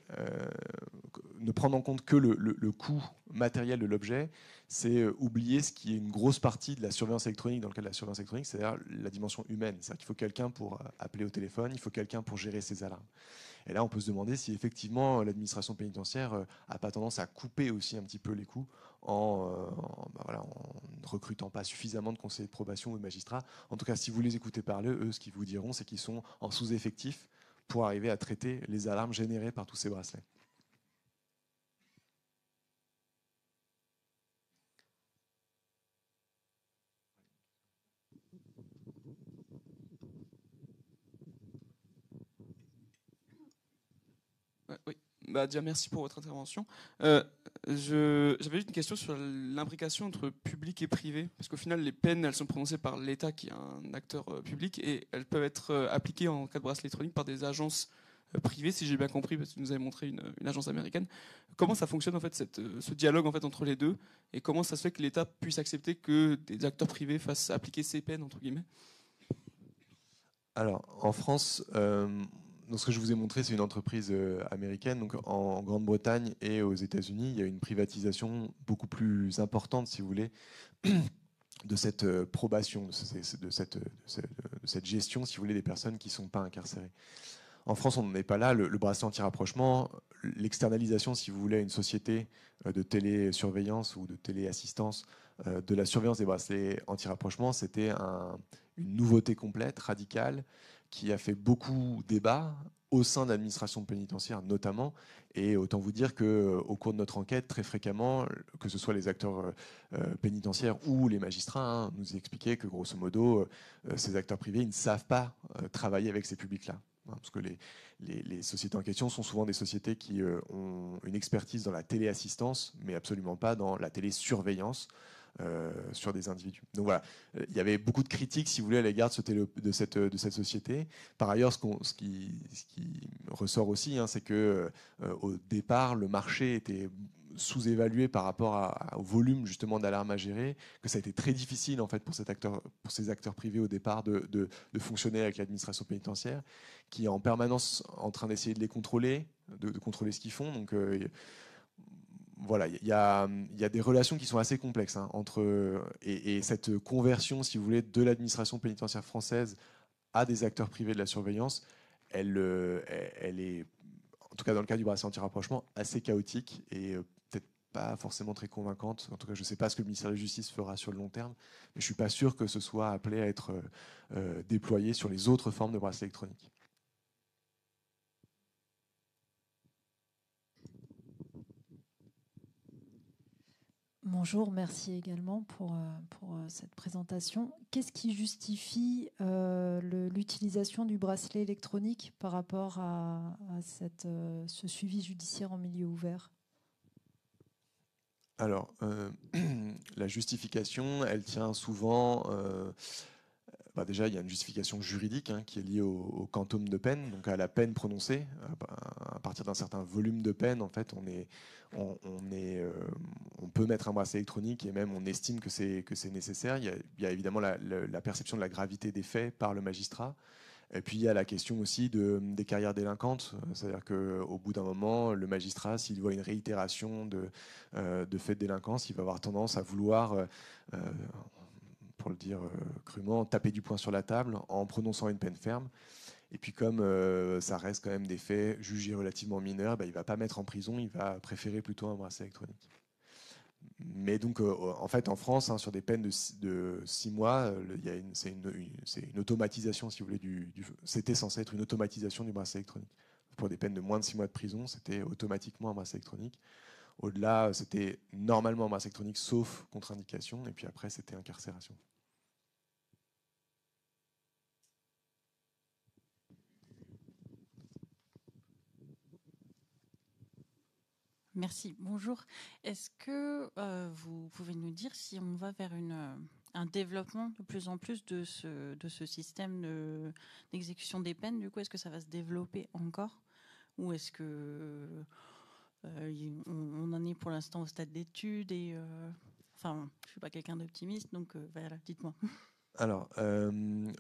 [SPEAKER 1] ne prendre en compte que le coût matériel de l'objet, c'est oublier ce qui est une grosse partie de la surveillance électronique dans le cas de la surveillance électronique, c'est-à-dire la dimension humaine. C'est-à-dire qu'il faut quelqu'un pour appeler au téléphone, il faut quelqu'un pour gérer ses alarmes. Et là, on peut se demander si effectivement l'administration pénitentiaire n'a pas tendance à couper aussi un petit peu les coûts en ne recrutant pas suffisamment de conseillers de probation ou de magistrats. En tout cas, si vous les écoutez parler, eux, ce qu'ils vous diront, c'est qu'ils sont en sous-effectif pour arriver à traiter les alarmes générées par tous ces bracelets.
[SPEAKER 3] Oui, déjà merci pour votre intervention. J'avais juste une question sur l'imbrication entre public et privé, parce qu'au final, les peines, elles sont prononcées par l'État, qui est un acteur public, et elles peuvent être appliquées en cas de bracelet électronique par des agences privées, si j'ai bien compris, parce que vous nous avez montré une agence américaine. Comment ça fonctionne en fait, ce dialogue en fait entre les deux, et comment ça se fait que l'État puisse accepter que des acteurs privés fassent appliquer ces peines entre guillemets?
[SPEAKER 1] Alors, en France, donc ce que je vous ai montré, c'est une entreprise américaine. Donc, en Grande-Bretagne et aux États-Unis, il y a une privatisation beaucoup plus importante, si vous voulez, de cette probation, de cette gestion, si vous voulez, des personnes qui ne sont pas incarcérées. En France, on n'en est pas là. Le bracelet anti-rapprochement, l'externalisation, si vous voulez, à une société de télésurveillance ou de téléassistance de la surveillance des bracelets anti-rapprochement, c'était une nouveauté complète, radicale, qui a fait beaucoup débat au sein de l'administration pénitentiaire notamment. Et autant vous dire qu'au cours de notre enquête, très fréquemment, que ce soit les acteurs pénitentiaires ou les magistrats, nous expliquaient que grosso modo, ces acteurs privés, ils ne savent pas travailler avec ces publics-là. Parce que les sociétés en question sont souvent des sociétés qui ont une expertise dans la téléassistance, mais absolument pas dans la télésurveillance sur des individus. Donc voilà, il y avait beaucoup de critiques, si vous voulez, à l'égard de cette société. Par ailleurs, ce qui ressort aussi, c'est que au départ, le marché était sous-évalué par rapport au volume justement d'alarmes à gérer, que ça a été très difficile en fait pour ces acteurs privés au départ de fonctionner avec l'administration pénitentiaire, qui est en permanence en train d'essayer de les contrôler, de contrôler ce qu'ils font. Donc voilà, il y a des relations qui sont assez complexes entre et cette conversion, si vous voulez, de l'administration pénitentiaire française à des acteurs privés de la surveillance, elle est, en tout cas dans le cas du bracelet anti-rapprochement, assez chaotique et peut-être pas forcément très convaincante. En tout cas, je ne sais pas ce que le ministère de la Justice fera sur le long terme, mais je ne suis pas sûr que ce soit appelé à être déployé sur les autres formes de bracelet électronique.
[SPEAKER 4] Bonjour, merci également pour cette présentation. Qu'est-ce qui justifie l'utilisation du bracelet électronique par rapport à ce suivi judiciaire en milieu ouvert?
[SPEAKER 1] Alors, la justification, elle tient souvent... déjà, il y a une justification juridique qui est liée au quantum de peine, donc à la peine prononcée. À partir d'un certain volume de peine, en fait, on peut mettre un bracelet électronique et même on estime que c'est nécessaire. Il y a évidemment la perception de la gravité des faits par le magistrat. Et puis il y a la question aussi des carrières délinquantes, c'est-à-dire qu'au bout d'un moment, le magistrat, s'il voit une réitération de faits de délinquance, il va avoir tendance à vouloir, pour le dire crûment, taper du poing sur la table en prononçant une peine ferme. Et puis comme ça reste quand même des faits jugés relativement mineurs, il ne va pas mettre en prison, il va préférer plutôt un bracelet électronique. Mais donc, en fait, en France, sur des peines de 6 mois, c'est une automatisation, si vous voulez, c'était censé être une automatisation du bracelet électronique. Pour des peines de moins de 6 mois de prison, c'était automatiquement un bracelet électronique. Au-delà, c'était normalement un bracelet électronique, sauf contre-indication, et puis après, c'était incarcération.
[SPEAKER 5] Merci. Bonjour. Est-ce que vous pouvez nous dire si on va vers un développement de plus en plus de ce système d'exécution des peines? Du coup, est-ce que ça va se développer encore? Ou est-ce que On en est pour l'instant au stade d'études et enfin, je suis pas quelqu'un d'optimiste, donc voilà, dites-moi.
[SPEAKER 1] Alors,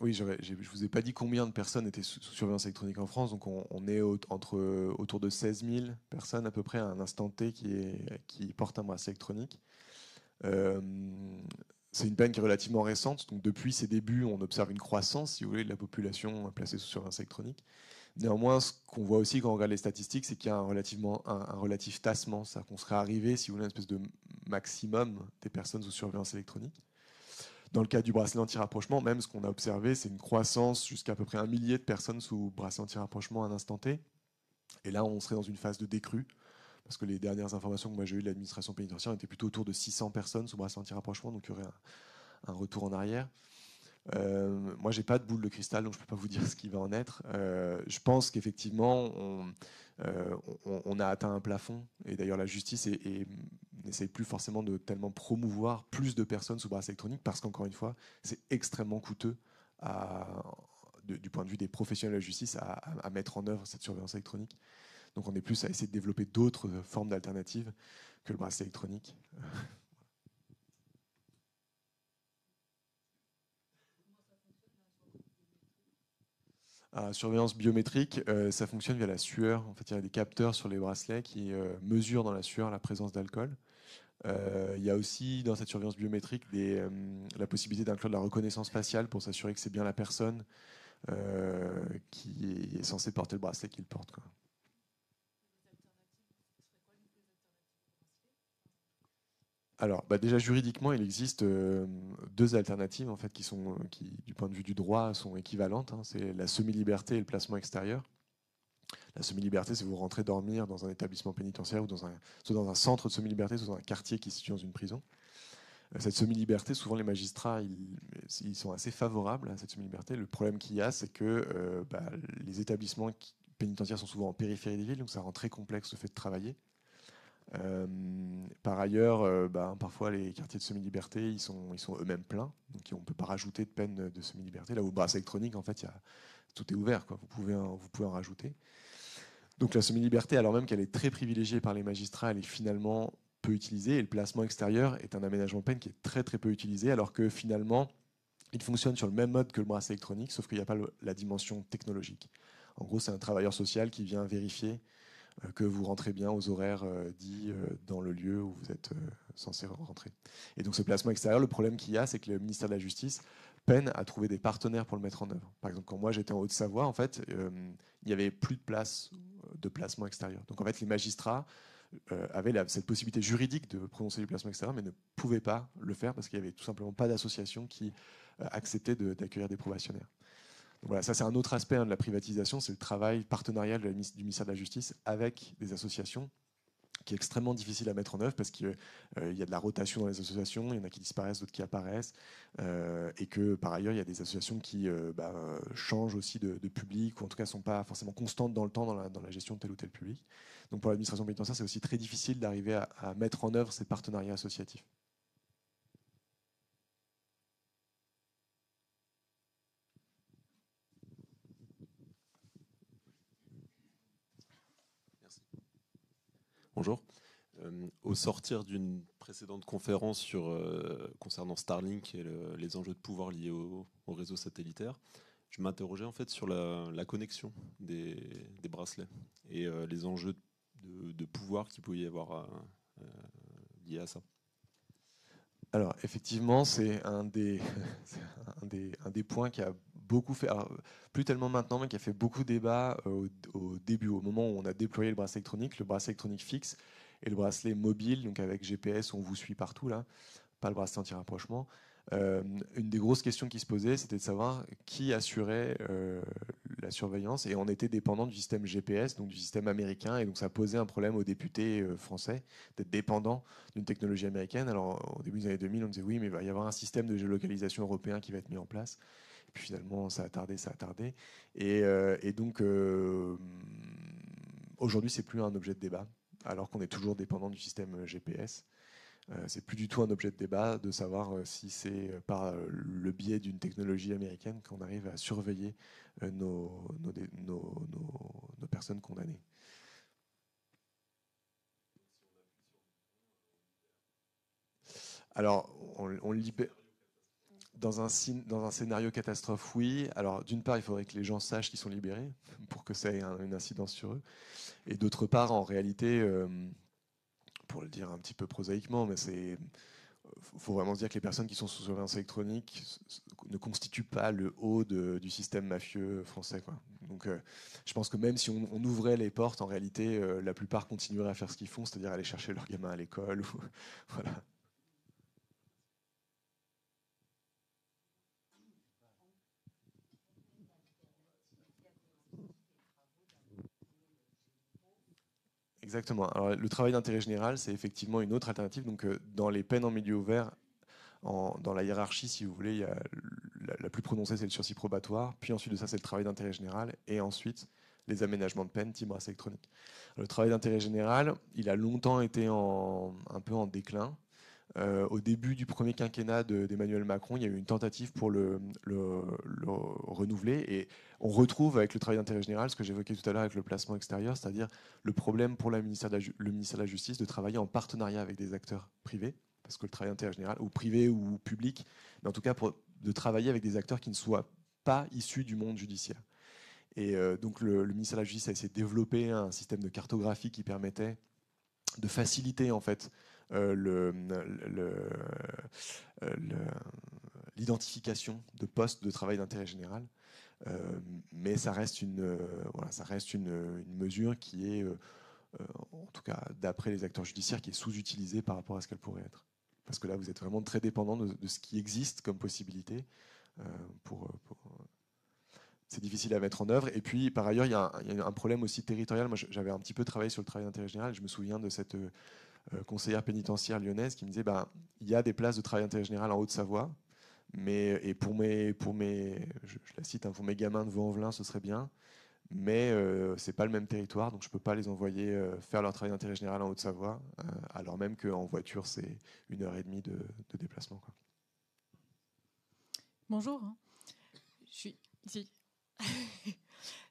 [SPEAKER 1] oui, je vous ai pas dit combien de personnes étaient sous surveillance électronique en France, donc on est autour de 16 000 personnes à peu près à un instant T qui portent un bracelet électronique. C'est une peine qui est relativement récente, donc depuis ses débuts, on observe une croissance, si vous voulez, de la population placée sous surveillance électronique. Néanmoins, ce qu'on voit aussi quand on regarde les statistiques, c'est qu'il y a un relatif tassement, c'est-à-dire qu'on serait arrivé, si vous voulez, à une espèce de maximum des personnes sous surveillance électronique. Dans le cas du bracelet anti-rapprochement, même ce qu'on a observé, c'est une croissance jusqu'à peu près 1 millier de personnes sous bracelet anti-rapprochement à un instant T. Et là, on serait dans une phase de décrue, parce que les dernières informations que moi j'ai eues de l'administration pénitentiaire étaient plutôt autour de 600 personnes sous bracelet anti-rapprochement, donc il y aurait un retour en arrière. Moi, j'ai pas de boule de cristal, donc je peux pas vous dire ce qui va en être. Je pense qu'effectivement, on a atteint un plafond, et d'ailleurs la justice n'essaye plus forcément de tellement promouvoir plus de personnes sous bracelet électronique, parce qu'encore une fois, c'est extrêmement coûteux du point de vue des professionnels de la justice à mettre en œuvre cette surveillance électronique. Donc on est plus à essayer de développer d'autres formes d'alternatives que le bracelet électronique. Surveillance biométrique, ça fonctionne via la sueur. En fait, il y a des capteurs sur les bracelets qui mesurent dans la sueur la présence d'alcool. Il y a aussi dans cette surveillance biométrique la possibilité d'inclure de la reconnaissance faciale pour s'assurer que c'est bien la personne qui est censée porter le bracelet qui le porte, quoi. Alors, déjà juridiquement, il existe deux alternatives en fait qui, du point de vue du droit, sont équivalentes, hein. C'est la semi-liberté et le placement extérieur. La semi-liberté, c'est vous rentrez dormir dans un établissement pénitentiaire ou soit dans un centre de semi-liberté, soit dans un quartier qui se situe dans une prison. Cette semi-liberté, souvent les magistrats, ils sont assez favorables à cette semi-liberté. Le problème qu'il y a, c'est que les établissements pénitentiaires sont souvent en périphérie des villes, donc ça rend très complexe le fait de travailler. Par ailleurs, parfois les quartiers de semi-liberté, ils sont eux-mêmes pleins, donc on ne peut pas rajouter de peine de semi-liberté. Là où le bracelet électronique, en fait, tout est ouvert, quoi. Vous pouvez en rajouter. Donc la semi-liberté, alors même qu'elle est très privilégiée par les magistrats, elle est finalement peu utilisée. Et le placement extérieur est un aménagement de peine qui est très très peu utilisé, alors que finalement, il fonctionne sur le même mode que le bracelet électronique, sauf qu'il n'y a pas la dimension technologique. En gros, c'est un travailleur social qui vient vérifier que vous rentrez bien aux horaires dits dans le lieu où vous êtes censé rentrer. Et donc ce placement extérieur, le problème qu'il y a, c'est que le ministère de la Justice peine à trouver des partenaires pour le mettre en œuvre. Par exemple, quand moi j'étais en Haute-Savoie, en fait, il n'y avait plus de place de placement extérieur. Donc en fait, les magistrats avaient cette possibilité juridique de prononcer du placement extérieur, mais ne pouvaient pas le faire parce qu'il n'y avait tout simplement pas d'association qui acceptait d'accueillir des probationnaires. Donc voilà, ça c'est un autre aspect de la privatisation, c'est le travail partenarial du ministère de la Justice avec des associations, qui est extrêmement difficile à mettre en œuvre parce qu'il y a de la rotation dans les associations, il y en a qui disparaissent, d'autres qui apparaissent, et que par ailleurs il y a des associations qui changent aussi de public, ou en tout cas ne sont pas forcément constantes dans le temps dans la gestion de tel ou tel public. Donc pour l'administration pénitentiaire, c'est aussi très difficile d'arriver à mettre en œuvre ces partenariats associatifs.
[SPEAKER 6] Bonjour. Au sortir d'une précédente conférence concernant Starlink et les enjeux de pouvoir liés au réseau satellitaire, je m'interrogeais en fait sur la connexion des bracelets et les enjeux de pouvoir qu'il pouvait y avoir liés à ça.
[SPEAKER 1] Alors effectivement, c'est un des points qui a beaucoup fait, alors, plus tellement maintenant, mais qui a fait beaucoup débat au début, au moment où on a déployé le bracelet électronique fixe et le bracelet mobile, donc avec GPS où on vous suit partout, là, pas le bracelet anti-rapprochement. Une des grosses questions qui se posaient, c'était de savoir qui assurait la surveillance, et on était dépendant du système GPS, donc du système américain, et donc ça posait un problème aux députés français d'être dépendants d'une technologie américaine. Alors au début des années 2000, on disait oui, mais il va y avoir un système de géolocalisation européen qui va être mis en place. Et puis finalement, ça a tardé. Et donc aujourd'hui, c'est plus un objet de débat, alors qu'on est toujours dépendant du système GPS. C'est plus du tout un objet de débat de savoir si c'est par le biais d'une technologie américaine qu'on arrive à surveiller nos personnes condamnées. Alors, on libère. Dans un scénario catastrophe, oui. Alors, d'une part, il faudrait que les gens sachent qu'ils sont libérés pour que ça ait une incidence sur eux. Et d'autre part, en réalité, pour le dire un petit peu prosaïquement, mais faut vraiment se dire que les personnes qui sont sous surveillance électronique ne constituent pas le haut du système mafieux français, quoi. Donc, je pense que même si on ouvrait les portes, en réalité, la plupart continueraient à faire ce qu'ils font, c'est-à-dire aller chercher leurs gamins à l'école. Voilà. Exactement. Alors, le travail d'intérêt général, c'est effectivement une autre alternative. Donc, dans les peines en milieu ouvert, dans la hiérarchie, si vous voulez, il y a la plus prononcée, c'est le sursis probatoire. Puis ensuite de ça, c'est le travail d'intérêt général. Et ensuite, les aménagements de peine type bracelet électronique. Le travail d'intérêt général, il a longtemps été un peu en déclin. Au début du premier quinquennat d'Emmanuel Macron, il y a eu une tentative pour le renouveler. Et on retrouve avec le travail d'intérêt général ce que j'évoquais tout à l'heure avec le placement extérieur, c'est-à-dire le problème pour le ministère de la Justice de travailler en partenariat avec des acteurs privés, parce que le travail d'intérêt général, ou privé ou public, mais en tout cas de travailler avec des acteurs qui ne soient pas issus du monde judiciaire. Et donc le ministère de la Justice a essayé de développer un système de cartographie qui permettait de faciliter en fait l'identification de postes de travail d'intérêt général, mais ça reste une mesure qui est, en tout cas d'après les acteurs judiciaires, qui est sous-utilisée par rapport à ce qu'elle pourrait être. Parce que là, vous êtes vraiment très dépendant de ce qui existe comme possibilité. C'est difficile à mettre en œuvre. Et puis, par ailleurs, il y a un problème aussi territorial. Moi, j'avais un petit peu travaillé sur le travail d'intérêt général. Je me souviens de cette conseillère pénitentiaire lyonnaise qui me disait il y a des places de travail d'intérêt général en Haute-Savoie, et pour mes je la cite, pour mes gamins de Vaux-en-Velin, ce serait bien, mais c'est pas le même territoire, donc je peux pas les envoyer faire leur travail d'intérêt général en Haute-Savoie, alors même qu'en voiture, c'est 1h30 de déplacement, quoi.
[SPEAKER 7] Bonjour, je suis ici.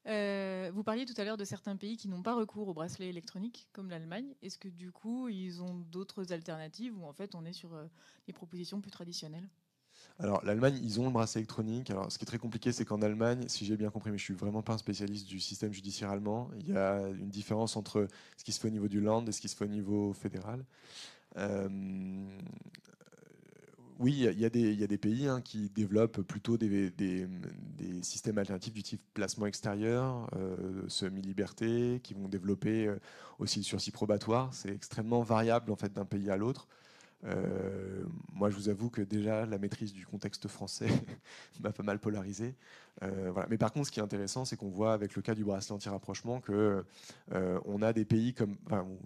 [SPEAKER 7] Vous parliez tout à l'heure de certains pays qui n'ont pas recours au bracelet électronique, comme l'Allemagne. Est-ce que du coup, ils ont d'autres alternatives ou en fait on est sur des propositions plus traditionnelles?
[SPEAKER 1] Alors, l'Allemagne, ils ont le bracelet électronique. Alors, ce qui est très compliqué, c'est qu'en Allemagne, si j'ai bien compris, mais je suis vraiment pas un spécialiste du système judiciaire allemand, il y a une différence entre ce qui se fait au niveau du Land et ce qui se fait au niveau fédéral. Oui, il y a des pays qui développent plutôt des systèmes alternatifs du type placement extérieur, semi-liberté, qui vont développer aussi le sursis probatoire. C'est extrêmement variable en fait d'un pays à l'autre. Moi, je vous avoue que déjà, la maîtrise du contexte français m'a pas mal polarisé. Voilà. Mais par contre, ce qui est intéressant, c'est qu'on voit avec le cas du bracelet anti-rapprochement que on a des pays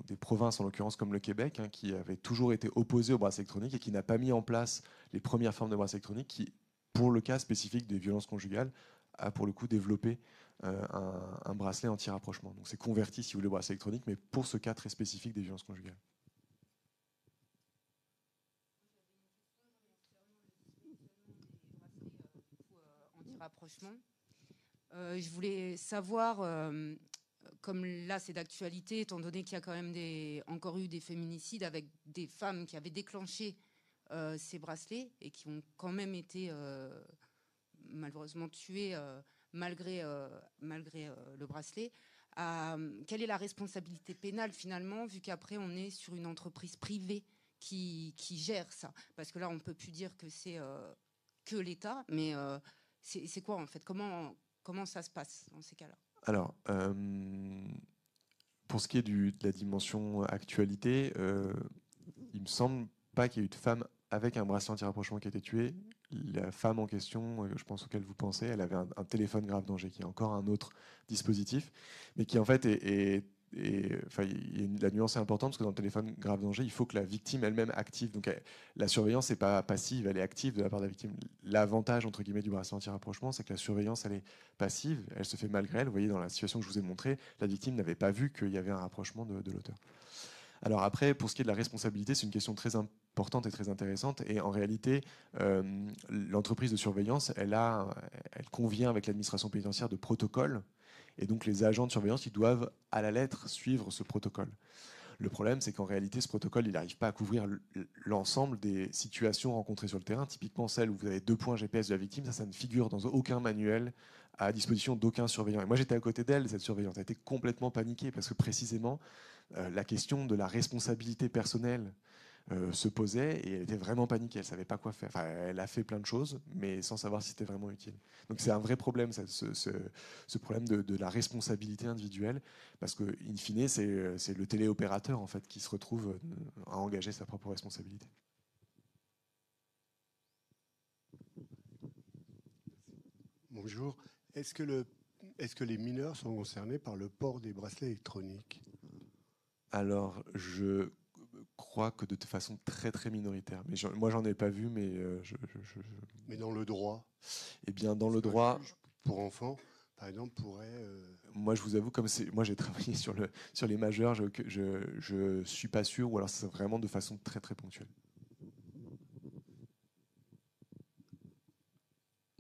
[SPEAKER 1] des provinces en l'occurrence comme le Québec, qui avaient toujours été opposés au bracelet électronique et qui n'a pas mis en place les premières formes de bracelet électronique, qui, pour le cas spécifique des violences conjugales, a pour le coup développé un bracelet anti-rapprochement. Donc c'est converti, si vous voulez, au bracelet électronique, mais pour ce cas très spécifique des violences conjugales.
[SPEAKER 8] Rapprochement. Je voulais savoir, comme là c'est d'actualité, étant donné qu'il y a quand même encore eu des féminicides avec des femmes qui avaient déclenché ces bracelets et qui ont quand même été malheureusement tuées malgré le bracelet. Quelle est la responsabilité pénale finalement, vu qu'après on est sur une entreprise privée qui gère ça? Parce que là on ne peut plus dire que c'est que l'État, mais c'est quoi en fait? Comment ça se passe dans ces cas-là?
[SPEAKER 1] Alors, pour ce qui est de la dimension actualité, il me semble pas qu'il y ait eu de femme avec un bracelet anti-rapprochement qui a été tuée. La femme en question, je pense auquel vous pensez, elle avait un téléphone grave danger, qui est encore un autre dispositif, mais qui en fait la nuance est importante parce que dans le téléphone grave danger, il faut que la victime elle-même active. Donc la surveillance n'est pas passive, elle est active de la part de la victime. L'avantage entre guillemets du bracelet anti-rapprochement, c'est que la surveillance elle est passive, elle se fait malgré elle. Vous voyez dans la situation que je vous ai montrée, la victime n'avait pas vu qu'il y avait un rapprochement de l'auteur. Alors après, pour ce qui est de la responsabilité, c'est une question très importante et très intéressante. Et en réalité, l'entreprise de surveillance, elle convient avec l'administration pénitentiaire de protocoles. Et donc les agents de surveillance, ils doivent à la lettre suivre ce protocole. Le problème, c'est qu'en réalité, ce protocole, il n'arrive pas à couvrir l'ensemble des situations rencontrées sur le terrain. Typiquement, celle où vous avez 2 points GPS de la victime, ça ne figure dans aucun manuel à disposition d'aucun surveillant. Et moi, j'étais à côté d'elle, cette surveillante. Elle était complètement paniquée parce que précisément, la question de la responsabilité personnelle se posait et elle était vraiment paniquée. Elle ne savait pas quoi faire. Enfin, elle a fait plein de choses, mais sans savoir si c'était vraiment utile. Donc c'est un vrai problème, ce problème de la responsabilité individuelle, parce que in fine, c'est le téléopérateur en fait qui se retrouve à engager sa propre responsabilité.
[SPEAKER 9] Bonjour. Est-ce que les mineurs sont concernés par le port des bracelets électroniques?
[SPEAKER 1] Alors, je crois que de façon très très minoritaire. Mais moi, j'en ai pas vu, mais
[SPEAKER 9] Mais dans le droit?
[SPEAKER 1] Eh bien, dans le droit,
[SPEAKER 9] pour enfants, par exemple, pourrait.
[SPEAKER 1] Moi, je vous avoue, moi j'ai travaillé sur les majeurs, je suis pas sûr, ou alors c'est vraiment de façon très très ponctuelle.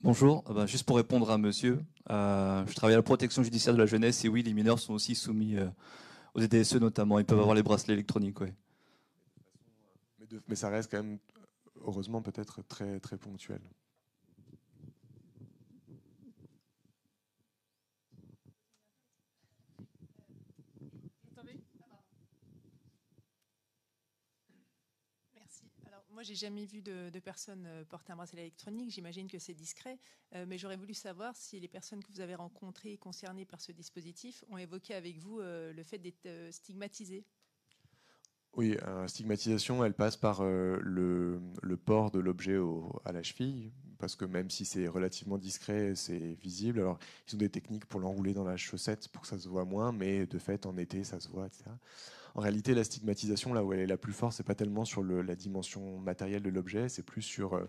[SPEAKER 10] Bonjour, juste pour répondre à monsieur, je travaille à la protection judiciaire de la jeunesse et oui, les mineurs sont aussi soumis aux DDSE notamment, ils peuvent avoir les bracelets électroniques. Ouais.
[SPEAKER 1] Mais ça reste quand même, heureusement, peut-être très très ponctuel.
[SPEAKER 7] Moi, j'ai jamais vu de personnes porter un bracelet électronique. J'imagine que c'est discret, mais j'aurais voulu savoir si les personnes que vous avez rencontrées concernées par ce dispositif ont évoqué avec vous le fait d'être stigmatisées.
[SPEAKER 1] Oui, stigmatisation, elle passe par le port de l'objet à la cheville, parce que même si c'est relativement discret, c'est visible. Alors, ils ont des techniques pour l'enrouler dans la chaussette pour que ça se voit moins, mais de fait, en été, ça se voit, etc. En réalité, la stigmatisation, là où elle est la plus forte, c'est pas tellement sur la dimension matérielle de l'objet, c'est plus sur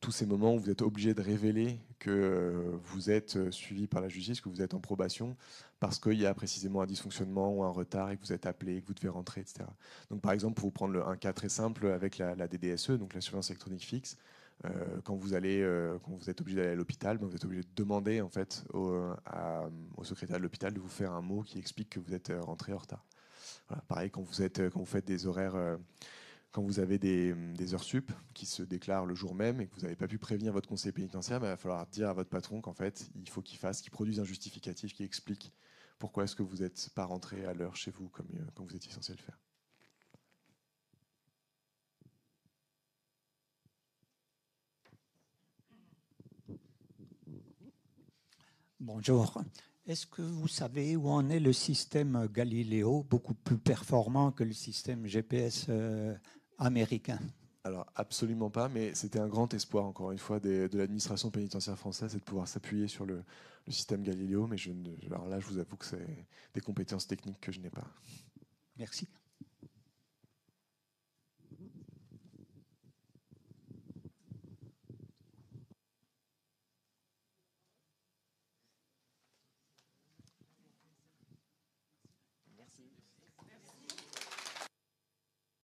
[SPEAKER 1] tous ces moments où vous êtes obligé de révéler que vous êtes suivi par la justice, que vous êtes en probation, parce qu'il y a précisément un dysfonctionnement ou un retard et que vous êtes appelé, que vous devez rentrer, etc. Donc, par exemple, pour vous prendre un cas très simple avec la DDSE, donc la surveillance électronique fixe, quand vous êtes obligé d'aller à l'hôpital, vous êtes obligé de demander en fait au secrétaire de l'hôpital de vous faire un mot qui explique que vous êtes rentré en retard. Voilà, pareil, quand vous faites des horaires, quand vous avez des heures sup qui se déclarent le jour même et que vous n'avez pas pu prévenir votre conseiller pénitentiaire, il va falloir dire à votre patron qu'en fait, il faut qu'il produise un justificatif qui explique pourquoi est-ce que vous n'êtes pas rentré à l'heure chez vous comme vous étiez censé le faire.
[SPEAKER 11] Bonjour. Est-ce que vous savez où en est le système Galileo, beaucoup plus performant que le système GPS américain?
[SPEAKER 1] Alors absolument pas, mais c'était un grand espoir, encore une fois, de l'administration pénitentiaire française, c'est de pouvoir s'appuyer sur le système Galileo, mais alors là, je vous avoue que c'est des compétences techniques que je n'ai pas.
[SPEAKER 11] Merci.